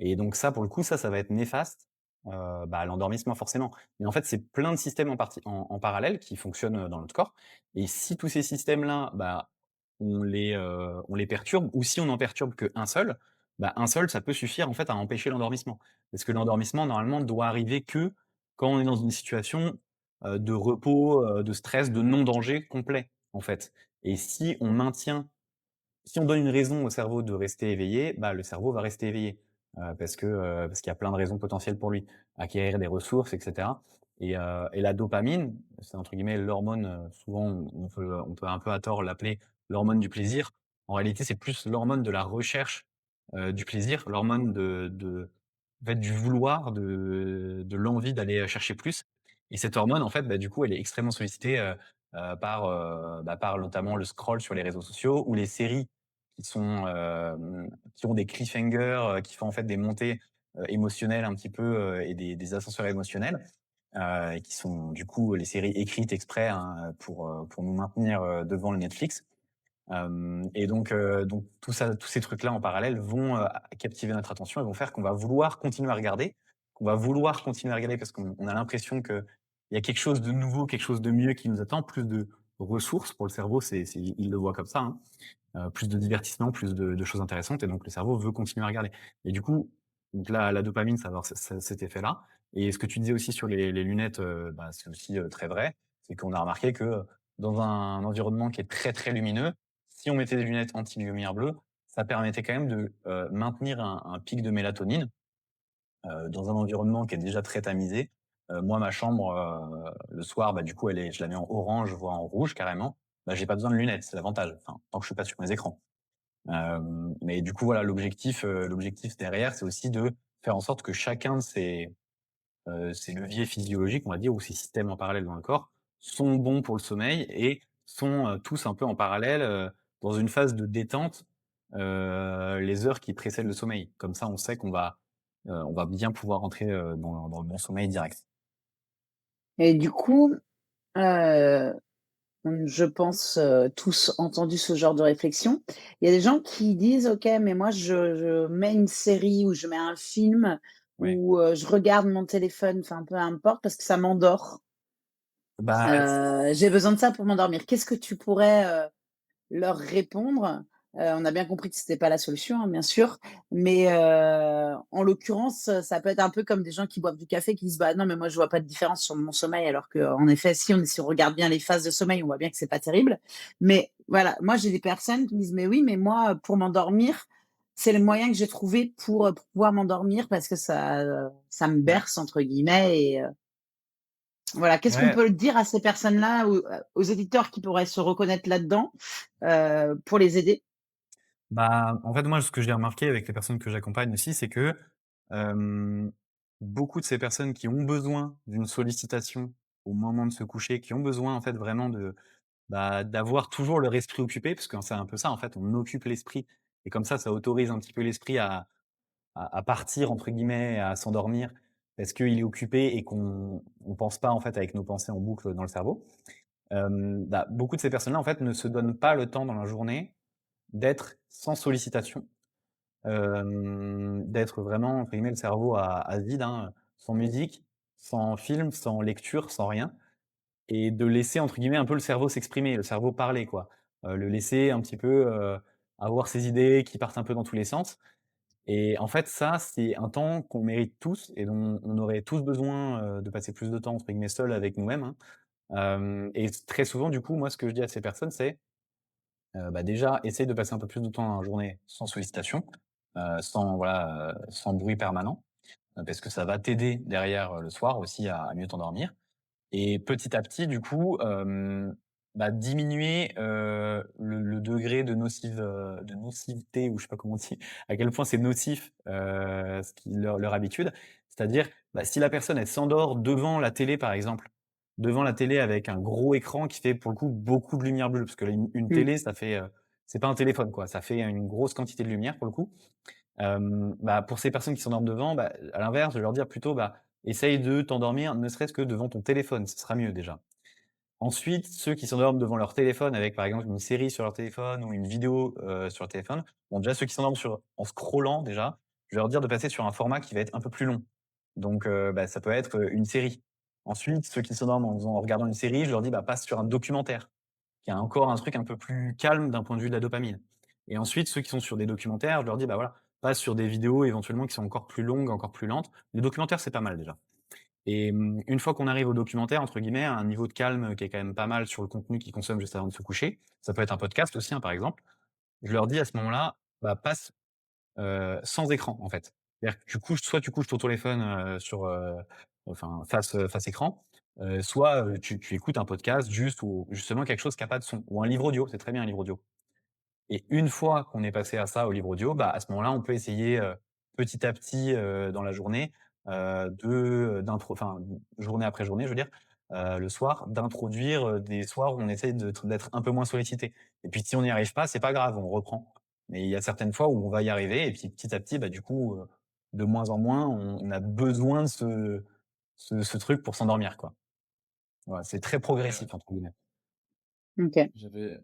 et donc ça, pour le coup, ça va être néfaste, bah, à l'endormissement forcément. Mais en fait, c'est plein de systèmes en parallèle qui fonctionnent, dans notre corps et si tous ces systèmes-là, bah, on les perturbe ou si on n'en perturbe qu'un seul, bah, un seul, ça peut suffire en fait à empêcher l'endormissement. Parce que l'endormissement normalement doit arriver que quand on est dans une situation, de repos, de stress, de non-danger complet, en fait. Et si on donne une raison au cerveau de rester éveillé, bah, le cerveau va rester éveillé, parce qu'il y a plein de raisons potentielles pour lui. Acquérir des ressources et cetera et la dopamine, c'est entre guillemets «l'hormone», souvent on peut un peu à tort l'appeler «l'hormone du plaisir». En réalité, c'est plus l'hormone de la recherche, du plaisir, l'hormone en fait, du vouloir, de l'envie d'aller, chercher plus et cette hormone, en fait, bah, du coup, elle est extrêmement sollicitée, par notamment le scroll sur les réseaux sociaux ou les séries qui ont des cliffhangers, qui font en fait des montées, émotionnelles un petit peu, et des ascenseurs émotionnels, et qui sont du coup les séries écrites exprès, hein, pour nous maintenir, devant le Netflix. Et donc tout ça tous ces trucs-là en parallèle vont, captiver notre attention et vont faire qu'on va vouloir continuer à regarder, qu'on va vouloir continuer à regarder parce qu'on a l'impression qu'il y a quelque chose de nouveau, quelque chose de mieux qui nous attend, plus de ressources pour le cerveau, c'est il le voit comme ça, hein. Plus de divertissement, plus de choses intéressantes et donc le cerveau veut continuer à regarder et du coup, donc la dopamine, ça va avoir cet effet-là et ce que tu disais aussi sur les lunettes, bah, c'est aussi, très vrai. C'est qu'on a remarqué que, dans un environnement qui est très, très lumineux, si on mettait des lunettes anti-lumière bleue, ça permettait quand même de, maintenir un pic de mélatonine, dans un environnement qui est déjà très tamisé. Moi, ma chambre, le soir, bah, du coup, je la mets en orange, voire en rouge carrément. Bah, j'ai pas besoin de lunettes, c'est l'avantage. Enfin, tant que je suis pas sur mes écrans. Mais du coup, voilà, l'objectif derrière, c'est aussi de faire en sorte que chacun de ces leviers physiologiques, on va dire, ou ces systèmes en parallèle dans le corps, sont bons pour le sommeil et sont, tous un peu en parallèle, dans une phase de détente, les heures qui précèdent le sommeil. Comme ça, on sait on va bien pouvoir rentrer, dans le bon sommeil direct. Et du coup, heu, je pense, tous entendu ce genre de réflexion. Il y a des gens qui disent: «OK, mais moi je mets une série ou je mets un film Ouais. ou, je regarde mon téléphone», enfin peu importe parce que ça m'endort. Bah, J'ai besoin de ça pour m'endormir. Qu'est-ce que tu pourrais, leur répondre? On a bien compris que c'était pas la solution, hein, bien sûr, mais en l'occurrence, ça peut être un peu comme des gens qui boivent du café qui disent: «Bah, non, mais moi je vois pas de différence sur mon sommeil», alors qu'en effet, si on regarde bien les phases de sommeil, on voit bien que c'est pas terrible. Mais voilà, moi j'ai des personnes qui me disent: «Mais oui, mais moi, pour m'endormir, c'est le moyen que j'ai trouvé pour pouvoir m'endormir parce que ça me ouais. berce» entre guillemets et voilà, qu'est-ce qu'on Ouais, peut dire à ces personnes-là, ou, aux éditeurs qui pourraient se reconnaître là-dedans, pour les aider? bah, en fait, moi, ce que j'ai remarqué avec les personnes que j'accompagne aussi, c'est que, hem, beaucoup de ces personnes qui ont besoin d'une sollicitation au moment de se coucher, qui ont besoin, en fait, vraiment de, bah, d'avoir toujours leur esprit occupé, parce que c'est un peu ça, en fait, on occupe l'esprit et comme ça autorise un petit peu l'esprit à «partir» entre guillemets, à s'endormir parce qu'il est occupé et qu'on pense pas, en fait, avec nos pensées en boucle dans le cerveau. Bah, beaucoup de ces personnes-là, en fait, ne se donnent pas le temps dans la journée d'être sans sollicitation, d'être vraiment, entre guillemets, «le cerveau à vide», hein, sans musique, sans film, sans lecture, sans rien et de laisser, entre guillemets, un peu le cerveau s'exprimer, le cerveau parler, quoi. Le laisser un petit peu, avoir ses idées qui partent un peu dans tous les sens et en fait, ça, c'est un temps qu'on mérite tous et dont on aurait tous besoin, de passer plus de temps, entre guillemets, «seuls» avec nous-mêmes, hein. Et très souvent, du coup, moi, ce que je dis à ces personnes, c'est bah, déjà, essaye de passer un peu plus de temps dans la journée sans sollicitation, sans voilà, sans bruit permanent, parce que ça va t'aider derrière, le soir aussi à mieux t'endormir et petit à petit du coup, bah, diminuer, le degré de nocivité ou je sais pas comment on dit, à quel point c'est nocif, ce qui leur habitude. C'est-à-dire, bah, si la personne elle s'endort devant la télé par exemple, devant la télé avec un gros écran qui fait pour le coup beaucoup de lumière bleue, parce que une Mmh. télé ça fait, c'est pas un téléphone quoi, ça fait une grosse quantité de lumière pour le coup. Bah, pour ces personnes qui s'endorment devant, bah, à l'inverse, je vais leur dire plutôt, bah, essaye de t'endormir ne serait-ce que devant ton téléphone, ce sera mieux déjà. Ensuite, ceux qui s'endorment devant leur téléphone avec, par exemple, une série sur leur téléphone ou une vidéo, sur leur téléphone, bon déjà ceux qui s'endorment en scrollant déjà, je vais leur dire de passer sur un format qui va être un peu plus long. Donc bah, ça peut être, une série. Ensuite, ceux qui s'endorment en regardant une série, je leur dis: «Bah, passe sur un documentaire». Qui a encore un truc un peu plus calme d'un point de vue de la dopamine. Et ensuite, ceux qui sont sur des documentaires, je leur dis: «Bah, voilà, passe sur des vidéos éventuellement qui sont encore plus longues, encore plus lentes». Les documentaires, c'est pas mal déjà. Et une fois qu'on arrive au documentaire, entre guillemets, à un niveau de calme qui est quand même pas mal sur le contenu qu'ils consomment juste avant de se coucher, ça peut être un podcast aussi, hein, par exemple. Je leur dis à ce moment-là: «Bah, passe, sans écran, en fait». C'est-à-dire que tu couches ton téléphone, enfin face écran, soit, tu écoutes un podcast juste ou justement quelque chose qui a pas de son ou un livre audio, c'est très bien un livre audio. Et une fois qu'on est passé à ça, au livre audio, bah, à ce moment-là, on peut essayer, petit à petit, dans la journée, journée après journée, je veux dire, le soir, d'introduire, des soirs où on essaye d'être un peu moins sollicité. Et puis si on n'y arrive pas, c'est pas grave, on reprend. Mais il y a certaines fois où on va y arriver et puis petit à petit, bah, du coup, de moins en moins, on a besoin de ce truc pour s'endormir, quoi. Voilà, c'est très Ouais. «progressif» entre guillemets. OK.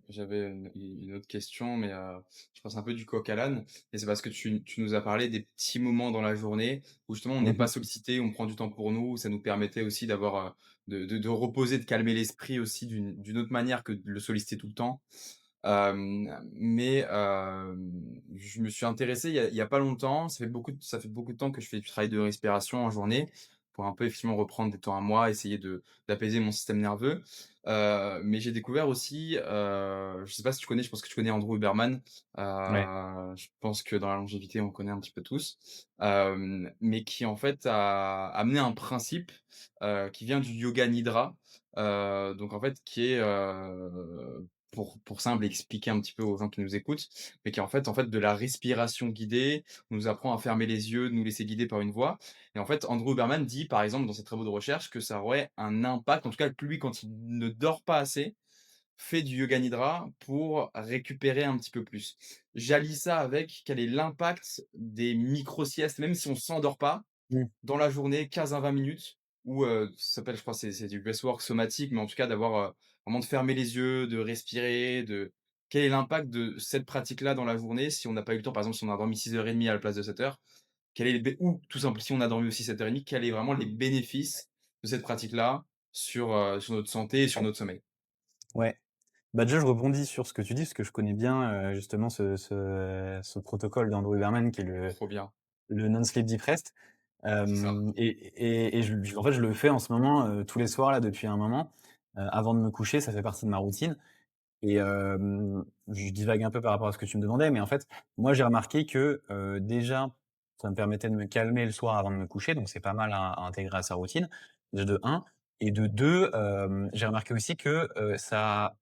J'avais une autre question, mais je pense un peu du coq à l'âne et c'est parce que tu nous as parlé des petits moments dans la journée où justement on n'est pas Mmh. sollicité, on prend du temps pour nous. Ça nous permettait aussi d'avoir, de reposer, de calmer l'esprit aussi d'une autre manière que de le solliciter tout le temps. Mais je me suis intéressé il y a pas longtemps, ça fait beaucoup de temps que je fais du travail de respiration en journée pour un peu effectivement reprendre des temps à moi, essayer de d'apaiser mon système nerveux. Mais j'ai découvert aussi, je sais pas si tu connais, je pense que tu connais Andrew Huberman. Ouais. Je pense que dans la longévité, on connaît un petit peu tous. Mais qui en fait a amené un principe, qui vient du yoga nidra, donc en fait qui est, pour simple expliquer un petit peu aux gens qui nous écoutent, mais qui est en fait de la respiration guidée. On nous apprend à fermer les yeux, de nous laisser guider par une voix et en fait, Andrew Huberman dit, par exemple, dans ses travaux de recherche, que ça aurait un impact, en tout cas que lui, quand il ne dort pas assez, fait du yoga nidra pour récupérer un petit peu plus. J'allie ça avec quel est l'impact des micro-siestes, même si on s'endort pas, Mmh. dans la journée, 15 à 20 minutes. ou, ça s'appelle, je crois, c'est du breathwork somatique, mais en tout cas d'avoir, vraiment de fermer les yeux, de respirer, de quel est l'impact de cette pratique-là dans la journée si on n'a pas eu le temps? Par exemple, si on a dormi 6h30 à la place de 7 heures, quel est le bé ou tout simple, si on a dormi aussi 7h30, quels est vraiment les bénéfices de cette pratique-là sur notre santé et sur notre sommeil? Ouais. Bah, déjà, je rebondis sur ce que tu dis, parce que je connais bien, justement ce protocole d'Andrew Huberman qui est Trop bien, le non-sleep deep rest. c'est ça. Et en fait, je le fais en ce moment, tous les soirs là depuis un moment, avant de me coucher, ça fait partie de ma routine. Et je divague un peu par rapport à ce que tu me demandais, mais en fait, moi, j'ai remarqué que, déjà, ça me permettait de me calmer le soir avant de me coucher, donc c'est pas mal à intégrer à sa routine, de un. Et de 2, j'ai remarqué aussi que, ça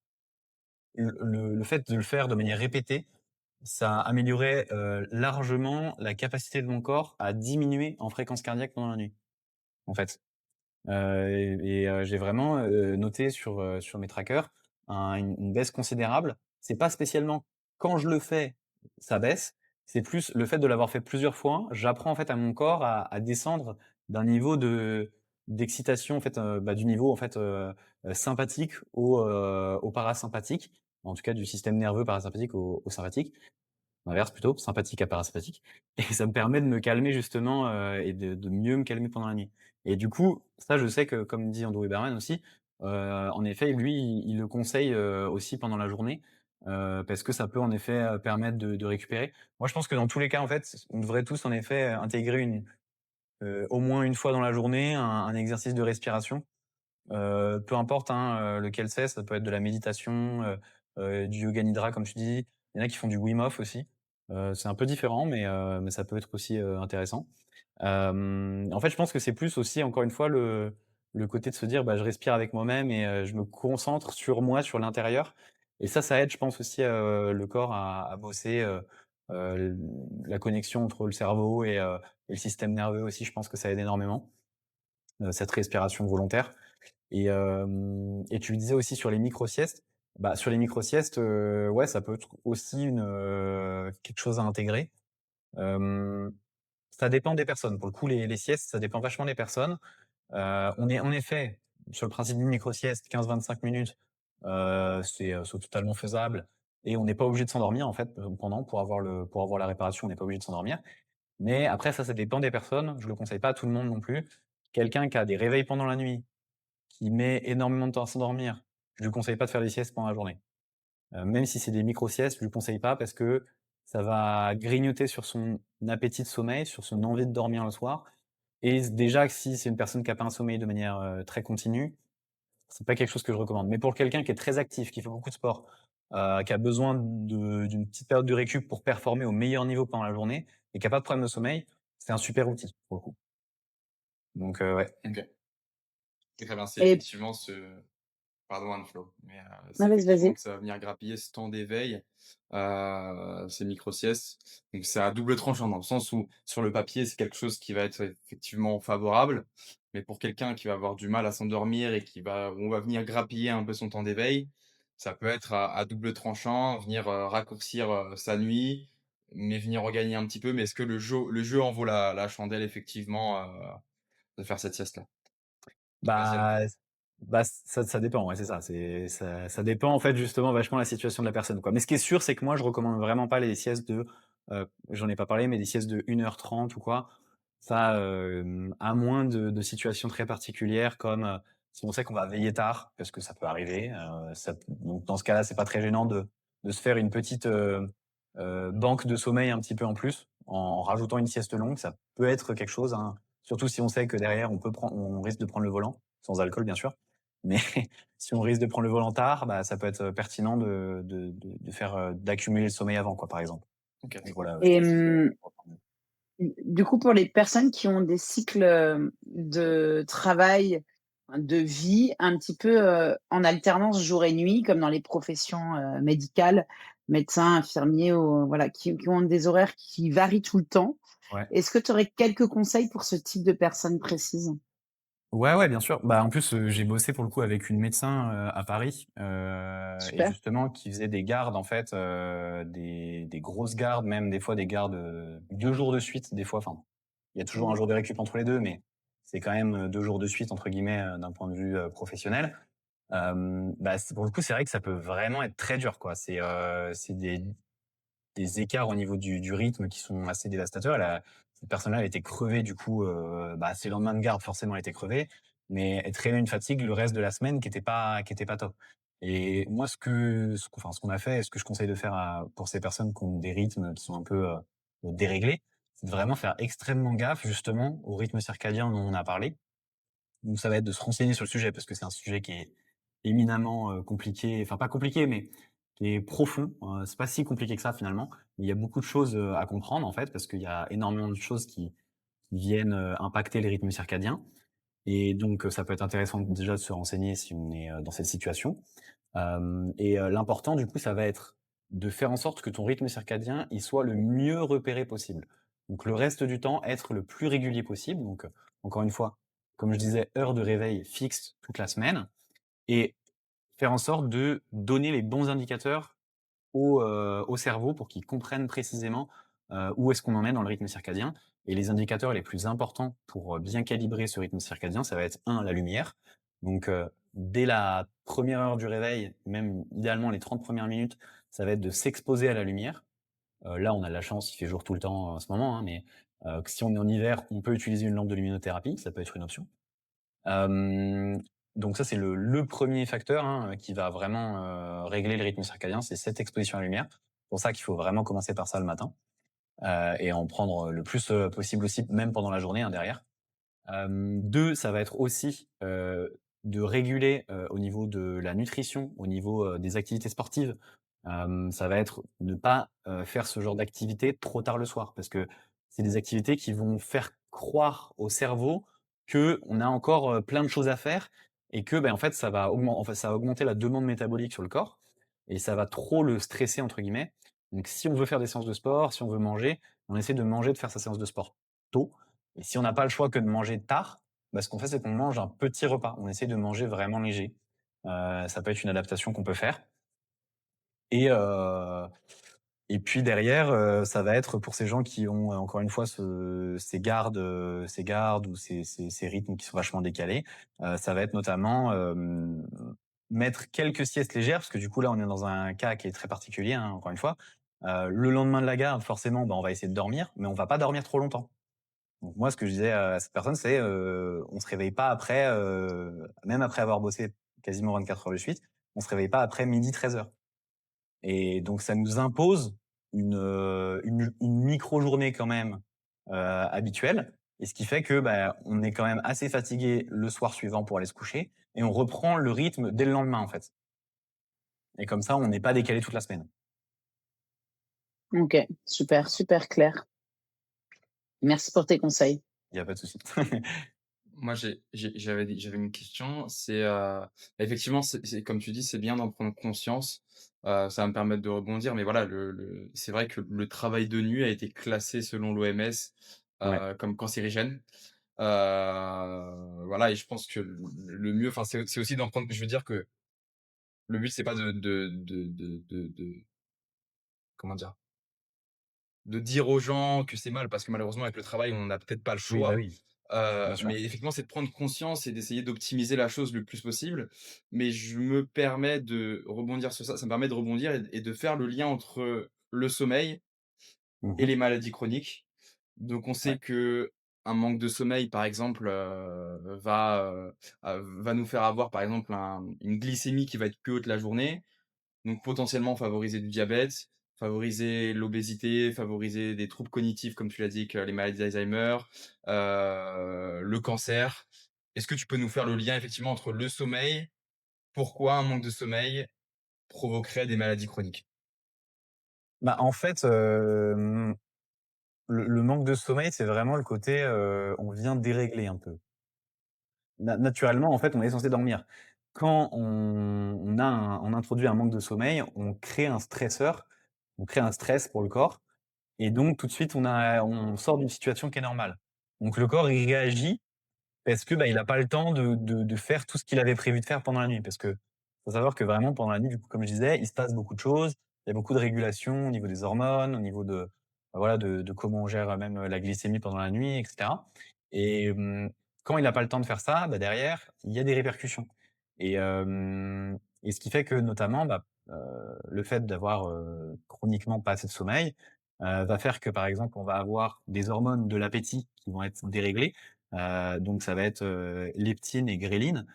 le fait de le faire de manière répétée, ça améliorait, largement la capacité de mon corps à diminuer en fréquence cardiaque pendant la nuit, en fait. J'ai vraiment, noté sur mes trackers une baisse considérable. C'est pas spécialement quand je le fais, ça baisse, c'est plus le fait de l'avoir fait plusieurs fois, j'apprends en fait à mon corps à descendre d'un niveau d'excitation en fait, du niveau en fait, sympathique au parasympathique, en tout cas du système nerveux parasympathique au sympathique. L'inverse plutôt, sympathique à parasympathique et ça me permet de me calmer justement, et de mieux me calmer pendant la nuit et du coup, ça je sais que comme dit Andrew Huberman aussi, en effet lui, il le conseille, aussi pendant la journée, parce que ça peut en effet, permettre de récupérer. Moi je pense que dans tous les cas en fait, on devrait tous en effet, intégrer au moins une fois dans la journée un exercice de respiration. Peu importe, hein, lequel c'est, ça peut être de la méditation, du yoga nidra comme tu dis. Il y en a qui font du Wim Hof aussi. C'est un peu différent mais ça peut être aussi, intéressant. En fait, je pense que c'est plus aussi encore une fois le côté de se dire: «Bah, je respire avec moi-même et je me concentre sur moi, sur l'intérieur» et ça aide je pense aussi, le corps à bosser, l la connexion entre le cerveau et le système nerveux aussi, je pense que ça aide énormément, cette respiration volontaire. Et tu le disais aussi sur les micro-siestes. Bah, sur les micro-siestes, ouais, ça peut être aussi quelque chose à intégrer. Hem, Ça dépend des personnes. Pour le coup, les siestes, ça dépend vachement des personnes. On est en effet sur le principe d'une micro-sieste, 15-25 minutes, c'est totalement faisable et on n'est pas obligé de s'endormir en fait, pendant pour avoir la réparation, on n'est pas obligé de s'endormir. Mais après ça dépend des personnes. Je le conseille pas à tout le monde non plus. Quelqu'un qui a des réveils pendant la nuit, qui met énormément de temps à s'endormir, je lui conseille pas de faire des siestes pendant la journée. Même si c'est des micro-siestes, je lui conseille pas parce que ça va grignoter sur son appétit de sommeil, sur son envie de dormir le soir et déjà que si c'est une personne qui a pas un sommeil de manière, très continue, c'est pas quelque chose que je recommande. Mais pour quelqu'un qui est très actif, qui fait beaucoup de sport, qui a besoin d'une petite période de récup pour performer au meilleur niveau pendant la journée et qui a pas de problème de sommeil, c'est un super outil pour le coup. Donc ouais. OK. Très bien, c'est Et effectivement ce pardon Anne-Flo, mais non, c'est vas-y, effectivement vas-y. que ça va venir grappiller ce temps d'éveil, ces micro-siestes. Donc c'est à double tranchant dans le sens où, sur le papier, c'est quelque chose qui va être effectivement favorable, mais pour quelqu'un qui va avoir du mal à s'endormir et on va venir grappiller un peu son temps d'éveil, ça peut être à double tranchant, venir, raccourcir, sa nuit, mais venir regagner un petit peu. Mais est-ce que le jeu en vaut la chandelle effectivement, de faire cette sieste-là? 3e Bah, point. ça dépend, ouais, c'est ça. Ça dépend, en fait, justement, vachement de la situation de la personne, quoi. Mais ce qui est sûr, c'est que moi, je recommande vraiment pas les siestes j'en ai pas parlé, mais des siestes de 1h30 ou quoi. Ça, à moins de situations très particulières comme, si on sait qu'on va veiller tard, parce que ça peut arriver, donc dans ce cas-là, c'est pas très gênant de se faire une petite, banque de sommeil un petit peu en plus, en rajoutant une sieste longue. Ça peut être quelque chose, hein. Surtout si on sait que derrière on risque de prendre le volant, sans alcool bien sûr. Mais si on risque de prendre le volant tard, bah, ça peut être pertinent de faire, d'accumuler le sommeil avant quoi, par exemple. OK. Donc voilà, Et du coup, pour les personnes qui ont des cycles, de travail, de vie un petit peu, en alternance jour et nuit, comme dans les professions, médicales, médecins, infirmiers ou voilà, qui ont des horaires qui varient tout le temps. ouais. Est-ce que tu aurais quelques conseils pour ce type de personnes précises? Ouais, ouais, bien sûr. Bah, en plus, j'ai bossé pour le coup avec une médecin, à Paris, et Super. justement qui faisait des gardes en fait, des grosses gardes, même des fois des gardes, 2 jours de suite des fois, enfin, il y a toujours un Mmh. jour de récup entre les 2, mais c'est quand même, 2 jours de suite entre guillemets, d'un point de vue, professionnel. Bah, c'est pour le coup, c'est vrai que ça peut vraiment être très dur, quoi. C'est des écarts au niveau du rythme qui sont assez dévastateurs. Cette personne-là, elle était crevée du coup, bah, ses lendemains de garde, forcément, elle était crevée, mais elle traînait une fatigue le reste de la semaine qui était pas top. Et moi, ce qu'on a fait et ce que je conseille de faire pour ces personnes qui ont des rythmes qui sont un peu, déréglés, c'est de vraiment faire extrêmement gaffe justement au rythme circadien dont on a parlé. Donc ça va être de se renseigner sur le sujet parce que c'est un sujet qui est éminemment, compliqué, enfin pas compliqué, mais qui est profond. C'est pas si compliqué que ça finalement. Il y a beaucoup de choses, à comprendre en fait, parce qu'il y a énormément de choses qui viennent, impacter les rythmes circadiens et donc ça peut être intéressant déjà de se renseigner si on est, dans cette situation. L'important du coup, ça va être de faire en sorte que ton rythme circadien, il soit le mieux repéré possible. Donc le reste du temps, être le plus régulier possible. Donc, encore une fois, comme je disais, heure de réveil fixe toute la semaine et faire en sorte de donner les bons indicateurs au cerveau pour qu'il comprenne précisément, où est-ce qu'on en est dans le rythme circadien et les indicateurs les plus importants pour, bien calibrer ce rythme circadien, ça va être un la lumière. Donc, dès la première heure du réveil, même idéalement les 30 premières minutes, ça va être de s'exposer à la lumière. Là, on a de la chance, il fait jour tout le temps en ce moment, hein, mais, que si on est en hiver, on peut utiliser une lampe de luminothérapie, ça peut être une option. Hem, donc ça, c'est le 1er facteur, hein, qui va vraiment, régler le rythme circadien, c'est cette exposition à la lumière. C'est pour ça qu'il faut vraiment commencer par ça le matin, et en prendre le plus, possible aussi, même pendant la journée, hein, derrière. 2, ça va être aussi, de réguler, au niveau de la nutrition, au niveau, des activités sportives. Ça va être ne pas, faire ce genre d'activité trop tard le soir parce que c'est des activités qui vont faire croire au cerveau qu'on a encore, plein de choses à faire et que, en fait, ça va augmenter la demande métabolique sur le corps et ça va trop le «stresser» entre guillemets. Donc si on veut faire des séances de sport, si on veut manger, on essaie de manger, de faire sa séance de sport tôt et si on n'a pas le choix que de manger tard, ce qu'on fait, c'est qu'on mange un petit repas. On essaie de manger vraiment léger. Ça peut être une adaptation qu'on peut faire et heu et puis derrière, ça va être pour ces gens qui ont, encore une fois ces gardes ou ces rythmes qui sont vachement décalés, ça va être notamment, mettre quelques siestes légères parce que du coup là, on est dans un cas qui est très particulier, hein, encore une fois. Le lendemain de la garde, forcément, on va essayer de dormir, mais on va pas dormir trop longtemps. Donc moi, ce que je disais à cette personne, c'est, on se réveille pas après, même après avoir bossé quasiment 24 heures de suite, on se réveille pas après 12h-13h. Et donc ça nous impose une micro-journée quand même, habituelle et ce qui fait que, on est quand même assez fatigué le soir suivant pour aller se coucher et on reprend le rythme dès le lendemain, en fait et comme ça, on n'est pas décalé toute la semaine. OK, super, super clair. Merci pour tes conseils. Il y a pas de souci. Moi, j'avais une question, c'est, effectivement, c'est comme tu dis, c'est bien d'en prendre conscience, ça va me permettre de rebondir, mais voilà, le c'est vrai que le travail de nuit a été classé selon l'OMS, Ouais. comme cancérigène. Voilà et je pense que le mieux, enfin, c'est aussi d'en prendre, je veux dire que le but, c'est pas de comment dire? De dire aux gens que c'est mal parce que malheureusement avec le travail, on n'a peut-être pas le Oui, bah, choix. oui, bien sûr. Mais effectivement, c'est de prendre conscience et d'essayer d'optimiser la chose le plus possible. Mais je me permets de rebondir sur ça. Ça me permet de rebondir et de faire le lien entre le sommeil et Mmh. les maladies chroniques. Donc on Ouais. sait que un manque de sommeil, par exemple, va nous faire avoir, par exemple, une glycémie qui va être plus haute la journée. Donc potentiellement favoriser du diabète, favoriser l'obésité, favoriser des troubles cognitifs comme tu l'as dit, que les maladies d'Alzheimer, le cancer. Est-ce que tu peux nous faire le lien effectivement entre le sommeil, pourquoi un manque de sommeil provoquerait des maladies chroniques? En fait, le manque de sommeil, c'est vraiment le côté, on vient dérégler un peu. Naturellement, en fait, on est censé dormir. Quand on introduit un manque de sommeil, on crée un stresseur, on crée un stress pour le corps et donc tout de suite on sort d'une situation qui est normale. Donc le corps, il réagit parce que, il a pas le temps de faire tout ce qu'il avait prévu de faire pendant la nuit. Parce que faut savoir que vraiment pendant la nuit, du coup, comme je disais, il se passe beaucoup de choses. Il y a beaucoup de régulation au niveau des hormones, au niveau voilà, de comment on gère même, la glycémie pendant la nuit et cetera et quand il a pas le temps de faire ça, bah, derrière, il y a des répercussions et et ce qui fait que notamment, le fait d'avoir, chroniquement pas assez de sommeil, va faire que, par exemple, on va avoir des hormones de l'appétit qui vont être déréglées. Donc ça va être, leptine et gréline.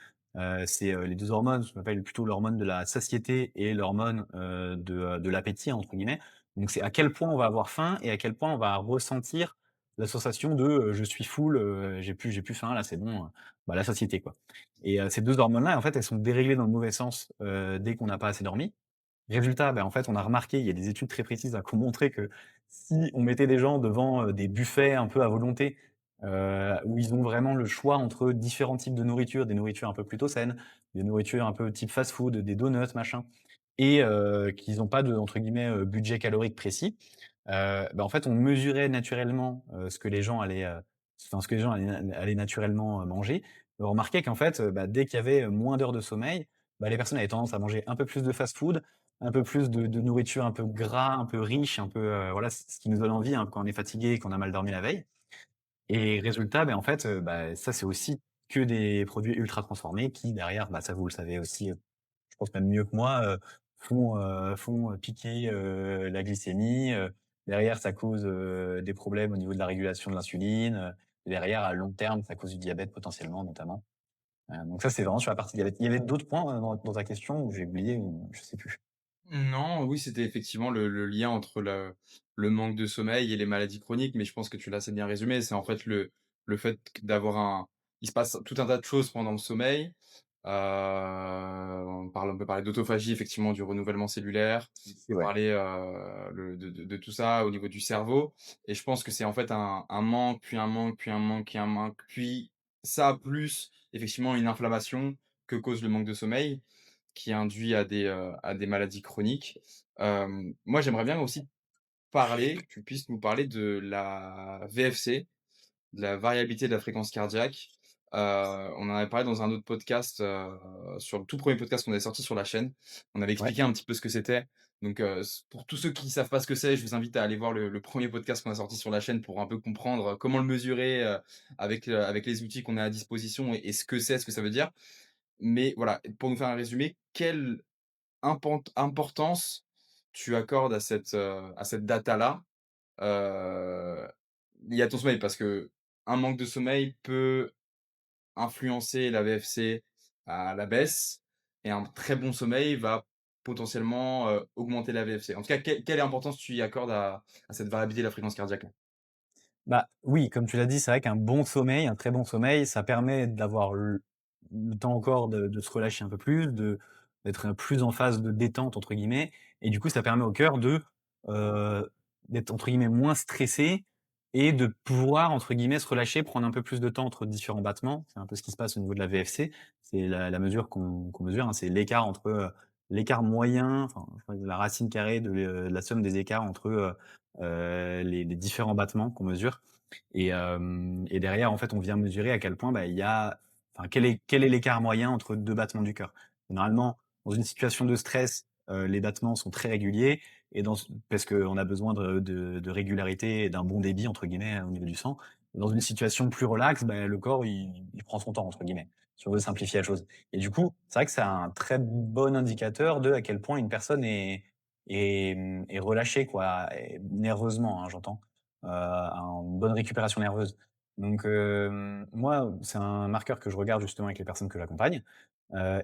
C'est, les 2 hormones, ce qu'on appelle plutôt l'hormone de la satiété et l'hormone, de «l'appétit» entre guillemets. Donc c'est à quel point on va avoir faim et à quel point on va ressentir la sensation de, «Je suis full, j'ai plus faim là, c'est bon», la satiété quoi et ces 2 hormones-là, en fait, elles sont déréglées dans le mauvais sens, dès qu'on n'a pas assez dormi. Résultat, en fait, on a remarqué, il y a des études très précises, qui ont montré que si on mettait des gens devant, des buffets un peu à volonté, où ils ont vraiment le choix entre différents types de nourriture, des nourritures un peu plutôt saines, des nourritures un peu type fast-food, des donuts, machin et qu'ils ont pas de, entre guillemets, «budget calorique précis», en fait, on mesurait naturellement, ce que les gens allaient, ce que les gens allaient naturellement, manger. On remarquait qu'en fait, dès qu'il y avait, moins d'heures de sommeil, les personnes avaient tendance à manger un peu plus de fast-food, un peu plus de nourriture un peu gras, un peu riche, un peu, voilà, ce qui nous donne envie, hein, quand on est fatigué et qu'on a mal dormi la veille et résultat, en fait, ça, c'est aussi que des produits ultra transformés qui derrière, ça vous le savez aussi, je pense même mieux que moi, font piquer, la glycémie, derrière ça cause, des problèmes au niveau de la régulation de l'insuline, derrière à long terme, ça cause du diabète potentiellement notamment. Donc ça, c'est vraiment sur la partie diabète. Il y avait d'autres points, dans ta question où j'ai oublié ou je sais plus? Non, oui, c'était effectivement le lien entre le manque de sommeil et les maladies chroniques, mais je pense que tu l'as assez bien résumé. C'est en fait le fait d'avoir il se passe tout un tas de choses pendant le sommeil. On peut parler d'autophagie, effectivement, du renouvellement cellulaire. C'est On peut ouais. parler, de tout ça au niveau du cerveau et je pense que c'est en fait un manque, puis un manque, puis un manque, puis un manque, puis ça plus effectivement une inflammation que cause le manque de sommeil qui induit à des maladies chroniques. Moi, j'aimerais bien aussi que tu puisses nous parler de la VFC, de la variabilité de la fréquence cardiaque. On en avait parlé dans un autre podcast, sur le tout premier podcast qu'on avait sorti sur la chaîne. On avait Ouais. expliqué un petit peu ce que c'était. Donc, pour tous ceux qui ne savent pas ce que c'est, je vous invite à aller voir le 1er podcast qu'on a sorti sur la chaîne pour un peu comprendre, comment le mesurer, avec les outils qu'on a à disposition et ce que c'est, ce que ça veut dire. Mais voilà, pour nous faire un résumé, quelle importance tu accordes à cette data-là, heu, liée à ton sommeil? Parce que un manque de sommeil peut influencer la VFC à la baisse et un très bon sommeil va potentiellement, augmenter la VFC. En tout cas, quelle importance tu y accordes à cette variabilité de la fréquence cardiaque-là? Oui, comme tu l'as dit, c'est vrai qu'un bon sommeil, un très bon sommeil, ça permet d'avoir le temps encore de se relâcher un peu plus, d'être plus en phase de «détente» entre guillemets et du coup, ça permet au cœur heu, d'être entre guillemets «moins stressé» et de pouvoir entre guillemets «se relâcher», prendre un peu plus de temps entre différents battements. C'est un peu ce qui se passe au niveau de la VFC. C'est la mesure qu'on mesure, hein, c'est l'écart entre, l'écart moyen, enfin, je crois que la racine carrée de la somme des écarts entre, les différents battements qu'on mesure et derrière, en fait, on vient mesurer à quel point, il y a enfin, quel est l'écart moyen entre 2 battements du cœur. Généralement, dans une situation de stress, les battements sont très réguliers et parce qu'on a besoin de régularité et d'un «bon débit» entre guillemets au niveau du sang. Dans une situation plus relax, le corps il «prend son temps» entre guillemets, si on veut simplifier la chose et du coup, c'est vrai que c'est un très bon indicateur de à quel point une personne est relâchée quoi et nerveusement, hein, j'entends à une bonne récupération nerveuse. Donc, moi, c'est un marqueur que je regarde justement avec les personnes que j'accompagne,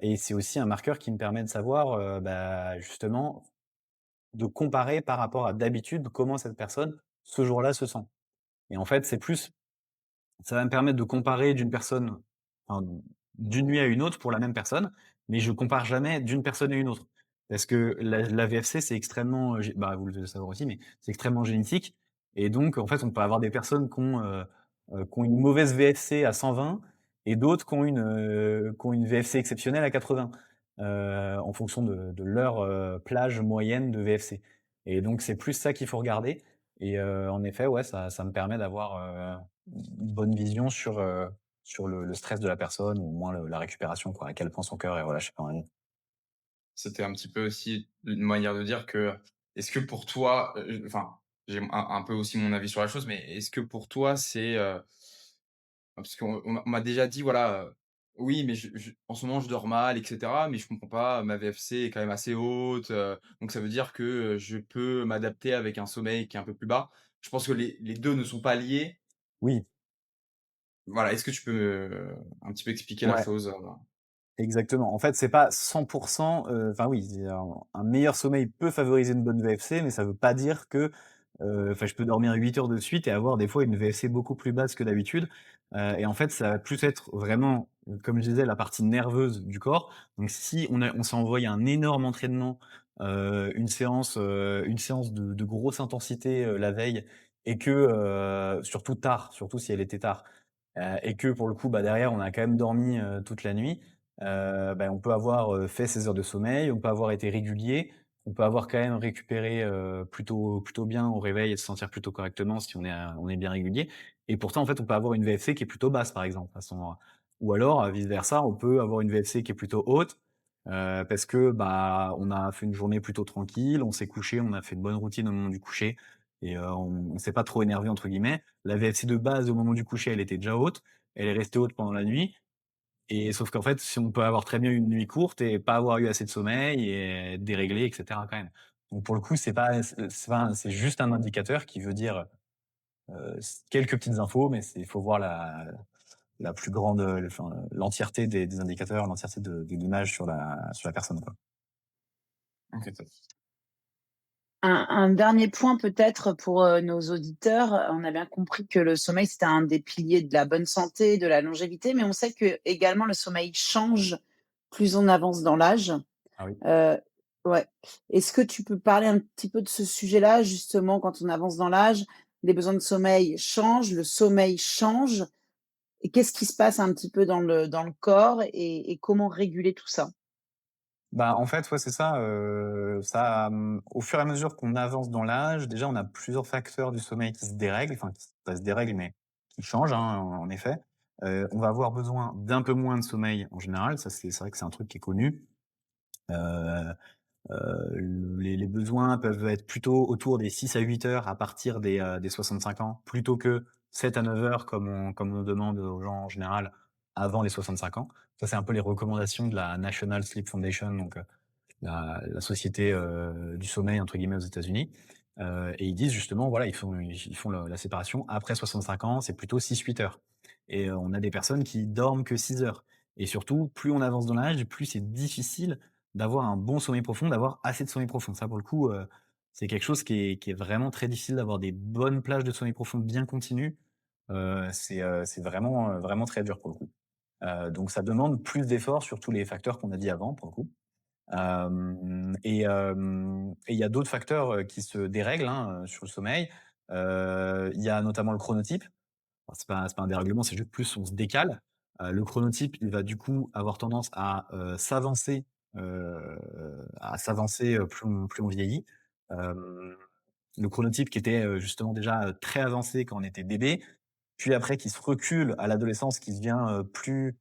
et c'est aussi un marqueur qui me permet de savoir, justement, de comparer par rapport à d'habitude comment cette personne, ce jour-là, se sent. Et en fait, c'est plus ça va me permettre de comparer d'une personne enfin, d'une nuit à une autre pour la même personne, mais je compare jamais d'une personne à une autre. Parce que la VFC, c'est extrêmement, vous le devez savoir aussi, mais c'est extrêmement génétique et donc en fait, on peut avoir des personnes qui ont une mauvaise VFC à 120 et d'autres qui ont une VFC exceptionnelle à 80, en fonction de leur, plage moyenne de VFC et donc c'est plus ça qu'il faut regarder et en effet, ouais, ça me permet d'avoir, une bonne vision sur le stress de la personne ou au moins la récupération quoi, à quel point son cœur est relâché pendant la nuit. C'était un petit peu aussi une manière de dire que, est-ce que pour toi, enfin, j'ai un peu aussi mon avis sur la chose, mais est-ce que pour toi, c'est, Parce qu'on m'a déjà dit voilà, «Oui, mais je en ce moment je dors mal et cetera, mais je comprends pas, ma VFC est quand même assez haute, donc ça veut dire que, je peux m'adapter avec un sommeil qui est un peu plus bas». Je pense que les 2 ne sont pas liés. Oui, Voilà, est-ce que tu peux me un petit peu expliquer la ouais. chose, Exactement. En fait, c'est pas 100 enfin oui, c'est un meilleur sommeil peut favoriser une bonne VFC, mais ça veut pas dire que, enfin, je peux dormir 8 heures de suite et avoir des fois une VFC beaucoup plus basse que d'habitude, et en fait, ça va plus être vraiment, comme je disais, la partie nerveuse du corps. Donc si on s'est envoyé un énorme entraînement, une séance de grosse intensité, la veille et que, surtout tard, surtout si elle était tard, et que pour le coup, bah, derrière on a quand même dormi, toute la nuit. Bah, on peut avoir, fait ses heures de sommeil, on peut avoir été régulier, on peut avoir quand même récupéré, plutôt bien au réveil et se sentir plutôt correctement si on est bien régulier et pourtant, en fait, on peut avoir une VFC qui est plutôt basse, par exemple, à ce moment-là. Ou alors, vice versa, on peut avoir une VFC qui est plutôt haute, parce que, bah, on a fait une journée plutôt tranquille, on s'est couché, on a fait une bonne routine au moment du coucher et on s'est pas trop «énervé» entre guillemets. La VFC de base au moment du coucher, elle était déjà haute, elle est restée haute pendant la nuit et sauf qu'en fait, si on peut avoir très bien une nuit courte et pas avoir eu assez de sommeil et être déréglé et cetera quand même. Donc pour le coup, c'est juste un indicateur qui veut dire, quelques petites infos, mais il faut voir la plus grande, enfin, l'entièreté des indicateurs, l'entièreté de l'image sur la personne, quoi. OK, top. Un dernier point peut-être pour, nos auditeurs. On a bien compris que le sommeil, c'était un des piliers de la bonne santé, de la longévité, mais on sait que également le sommeil change plus on avance dans l'âge. Ah oui. Heu, ouais. Est-ce que tu peux parler un petit peu de ce sujet-là, justement, quand on avance dans l'âge, les besoins de sommeil changent, le sommeil change et qu'est-ce qui se passe un petit peu dans le corps et comment réguler tout ça? Bah, en fait, ouais, c'est ça, au fur et à mesure qu'on avance dans l'âge, déjà, on a plusieurs facteurs du sommeil qui se dérèglent, enfin, qui pas se dérèglent, mais qui changent, hein, en effet. On va avoir besoin d'un peu moins de sommeil en général, ça c'est vrai que c'est un truc qui est connu. Heu les besoins peuvent être plutôt autour des 6 à 8 heures à partir des 65 ans, plutôt que 7 à 9 heures comme on demande aux gens en général avant les 65 ans. Ça, c'est un peu les recommandations de la National Sleep Foundation, donc la société, du sommeil entre guillemets aux États-Unis, et ils disent justement voilà, ils font la séparation après 65 ans, c'est plutôt 6-8 heures et on a des personnes qui dorment que 6 heures et surtout, plus on avance dans l'âge, plus c'est difficile d'avoir un bon sommeil profond, d'avoir assez de sommeil profond. Ça pour le coup, c'est quelque chose qui est vraiment très difficile d'avoir des bonnes plages de sommeil profond bien continues, c'est vraiment, vraiment très dur pour le coup. Donc ça demande plus d'efforts sur tous les facteurs qu'on a dit avant pour le coup. Et il y a d'autres facteurs, qui se dérèglent, hein, sur le sommeil. Il y a notamment le chronotype. Alors c'est pas un dérèglement, c'est juste plus on se décale. Le chronotype, il va du coup avoir tendance à s'avancer, plus on vieillit. Hem, le chronotype qui était, justement déjà, très avancé quand on était bébé, puis après qui se recule à l'adolescence, qui devient, plus,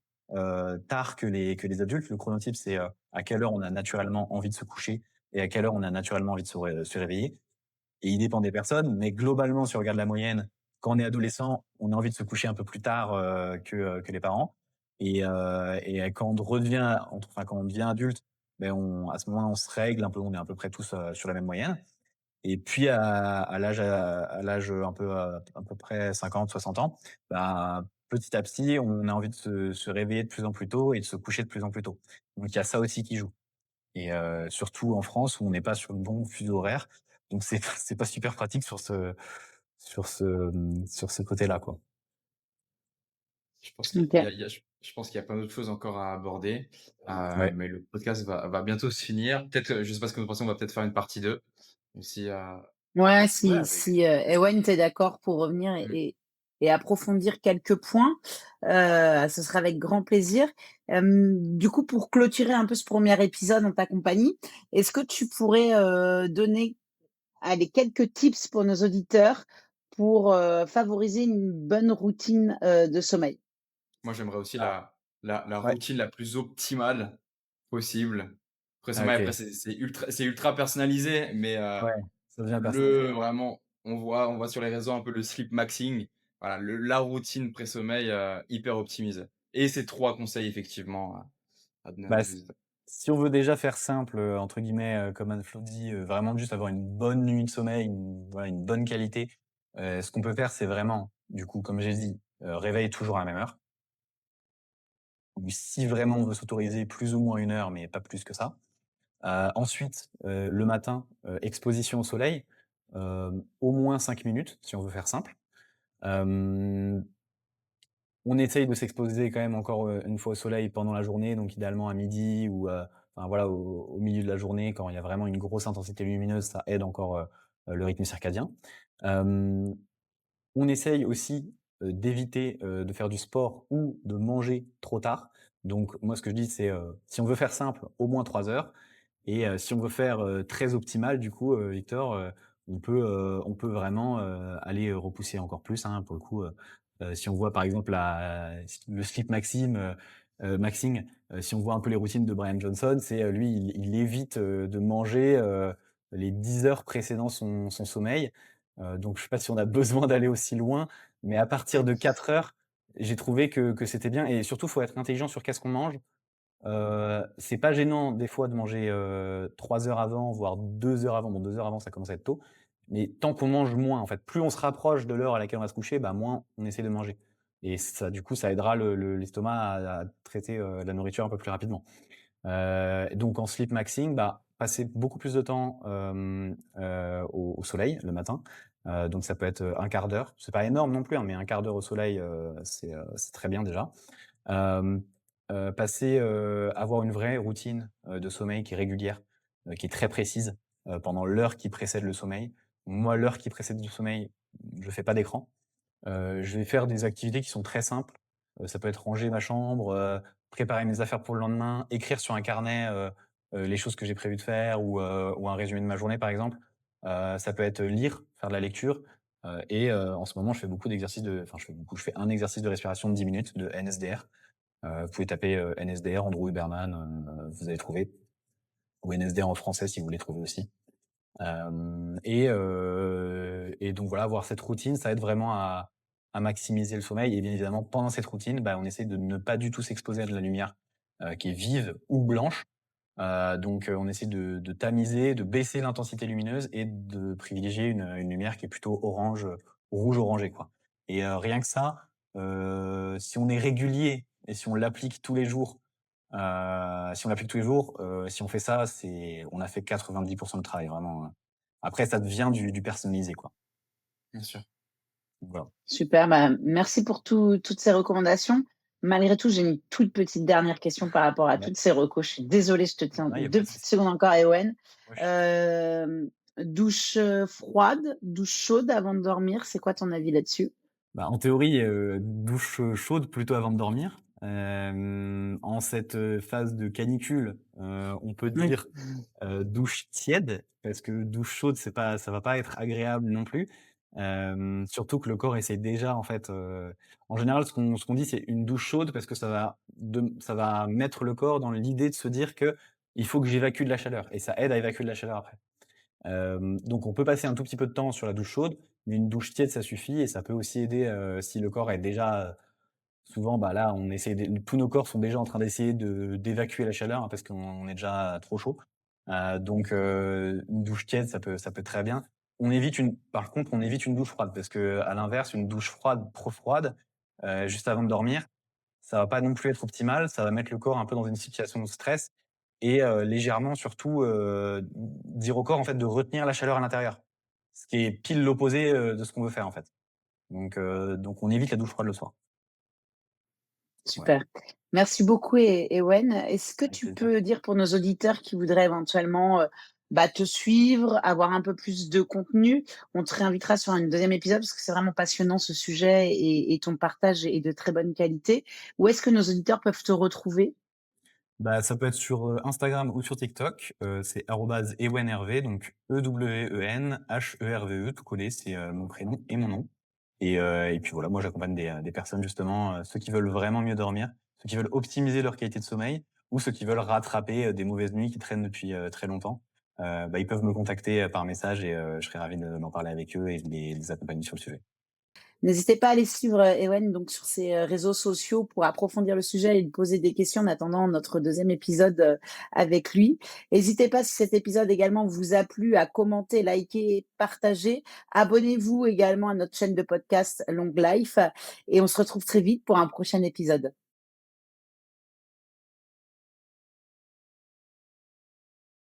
tard que les adultes. Le chronotype, c'est, à quelle heure on a naturellement envie de se coucher et à quelle heure on a naturellement envie de se réveiller et il dépend des personnes, mais globalement, si on regarde la moyenne, quand on est adolescent, on a envie de se coucher un peu plus tard, que les parents et quand on redevient enfin, quand on devient adulte, beh, à ce moment-là, on se règle un peu, on est à peu près tous, sur la même moyenne et puis à l'âge, un peu, à peu près 50-60 ans, bah, petit à petit, on a envie de se réveiller de plus en plus tôt et de se coucher de plus en plus tôt. Donc il y a ça aussi qui joue. Et surtout en France où on n'est pas sur le bon fuseau horaire. Donc c'est pas super pratique sur ce côté-là, quoi. Je pense qu'il y OK. a il y a je pense qu'il y a plein d'autres choses encore à aborder, Ouais. mais le podcast va bientôt se finir. Peut-être, je sais pas ce que vous pensez, on va peut-être faire une partie 2 aussi, Ouais, Ouais, si, Ewen, tu es d'accord pour revenir mmh. et approfondir quelques points, ce sera avec grand plaisir. Du coup, pour clôturer un peu ce premier épisode en ta compagnie, est-ce que tu pourrais, donner, allez, quelques tips pour nos auditeurs pour, favoriser une bonne routine, de sommeil? Moi, j'aimerais aussi Ah, la ouais. routine la plus optimale possible. Après Ah, sommeil, après OK. c'est ultra personnalisé, mais Ouais, ça devient personnalisé. le vraiment, on voit sur les réseaux un peu le sleep maxing. voilà, la routine pré-sommeil, hyper optimisée et ces 3 conseils effectivement, à donner à Bah, nos s auditeurs. si on veut déjà faire simple, entre guillemets, comme Anne-Flo dit, vraiment juste avoir une bonne nuit de sommeil, voilà, une bonne qualité, ce qu'on peut faire, c'est vraiment, du coup, comme j'ai dit, réveil toujours à la même heure. Ou si vraiment on veut s'autoriser plus ou moins 1 heure, mais pas plus que ça. Ensuite, le matin, exposition au soleil, au moins 5 minutes, si on veut faire simple. Hem, on essaye de s'exposer quand même encore, une fois au soleil pendant la journée, donc idéalement à midi ou, enfin voilà, au milieu de la journée quand il y a vraiment une grosse intensité lumineuse, ça aide encore, le rythme circadien. Hem On essaye aussi, d'éviter, de faire du sport ou de manger trop tard. Donc moi, ce que je dis, c'est, si on veut faire simple, au moins 3 heures et si on veut faire, très optimal, du coup, Victor, on peut vraiment, aller, repousser encore plus, hein, pour le coup, si on voit par exemple le Sleep Maxing, si on voit un peu les routines de Brian Johnson, c'est, lui, il évite, de manger, les 10 heures précédant son sommeil. Donc je sais pas si on a besoin d'aller aussi loin, mais à partir de 4 heures, j'ai trouvé que c'était bien et surtout, faut être intelligent sur qu'est-ce qu'on mange. C'est pas gênant des fois de manger, 3 heures avant, voire 2 heures avant. Bon 2 heures avant, ça commence à être tôt, mais tant qu'on mange moins, en fait, plus on se rapproche de l'heure à laquelle on va se coucher, bah, moins on essaie de manger et ça, du coup, ça aidera l'estomac à traiter, la nourriture un peu plus rapidement. Donc en sleep maxing, bah, passer beaucoup plus de temps, au soleil le matin. Donc ça peut être, 1/4 d'heure. C'est pas énorme non plus, hein, mais 1/4 d'heure au soleil, c'est très bien déjà. Hem, avoir une vraie routine, de sommeil qui est régulière, qui est très précise, pendant l'heure qui précède le sommeil. Moi, l'heure qui précède le sommeil, je fais pas d'écran. Je vais faire des activités qui sont très simples. Ça peut être ranger ma chambre, préparer mes affaires pour le lendemain, écrire sur un carnet, les choses que j'ai prévu de faire ou un résumé de ma journée, par exemple. Ça peut être lire, faire de la lecture, en ce moment, je fais beaucoup d'exercices je fais un exercice de respiration de 10 minutes, de NSDR. Vous pouvez taper, NSDR, Andrew Huberman, vous allez trouver ou NSDR en français si vous voulez trouver aussi. Et donc voilà, avoir cette routine, ça aide vraiment à maximiser le sommeil et bien évidemment, pendant cette routine, bah, on essaie de ne pas du tout s'exposer à de la lumière, qui est vive ou blanche. On essaie de tamiser, de baisser l'intensité lumineuse et de privilégier une lumière qui est plutôt orange, rouge orangé, quoi. Rien que ça, si on est régulier et si on l'applique tous les jours, si on fait ça, on a fait 90 du travail vraiment, Après ça devient du personnalisé, quoi. Bien sûr. Donc voilà. Super, bah, merci pour toutes ces recommandations. Malgré tout, j'ai une toute petite dernière question par rapport à Ouais. toutes ces recos. Je suis désolée, je te tiens Non, il y a 2 pas de petites souci. secondes encore, Ewen. Moi, je suis Douche, froide, douche chaude avant de dormir, c'est quoi ton avis là-dessus? Bah, en théorie, douche, chaude plutôt avant de dormir. En cette, phase de canicule, on peut Oui. dire, douche tiède parce que douche chaude, ça va pas être agréable non plus. Surtout que le corps essaie déjà en fait, en général ce qu'on dit c'est une douche chaude parce que ça va mettre le corps dans l'idée de se dire que: «Il faut que j'évacue de la chaleur» et ça aide à évacuer de la chaleur après. Donc on peut passer un tout petit peu de temps sur la douche chaude, mais une douche tiède, ça suffit et ça peut aussi aider, si le corps est déjà, souvent, bah, là, on essaie de tous nos corps sont déjà en train d'essayer d'évacuer la chaleur, hein, parce qu'on est déjà trop chaud. Une douche tiède, ça peut très bien. Par contre, on évite une douche froide parce qu'à l'inverse, une douche froide, trop froide, juste avant de dormir, ça va pas non plus être optimal, ça va mettre le corps un peu dans une situation de stress et légèrement surtout, dire au corps, en fait, de retenir la chaleur à l'intérieur. Ce qui est pile l'opposé, de ce qu'on veut faire, en fait. Donc on évite la douche froide le soir. Voilà, Super. Merci beaucoup, Ewen. Est-ce que avec tu plaisir. peux dire pour nos auditeurs qui voudraient éventuellement bah, te suivre, avoir un peu plus de contenu, on te réinvitera sur un deuxième épisode parce que c'est vraiment passionnant ce sujet et ton partage est de très bonne qualité. Où est-ce que nos auditeurs peuvent te retrouver? Bah, ça peut être sur, Instagram ou sur TikTok, c'est @ewenhervé, donc EwenHerve, tout collé, c'est, mon prénom et mon nom et puis voilà, moi j'accompagne des personnes justement, ceux qui veulent vraiment mieux dormir, ceux qui veulent optimiser leur qualité de sommeil ou ceux qui veulent rattraper, des mauvaises nuits qui traînent depuis, très longtemps. Bah, ils peuvent me contacter, par message et je serai ravi d'en parler avec eux et de les accompagner sur le sujet. N'hésitez pas à aller suivre Ewen donc sur ses réseaux sociaux pour approfondir le sujet et lui poser des questions en attendant notre deuxième épisode avec lui. N'hésitez pas, si cet épisode également vous a plu, à commenter, liker, partager. Abonnez-vous également à notre chaîne de podcast Long Life et on se retrouve très vite pour un prochain épisode.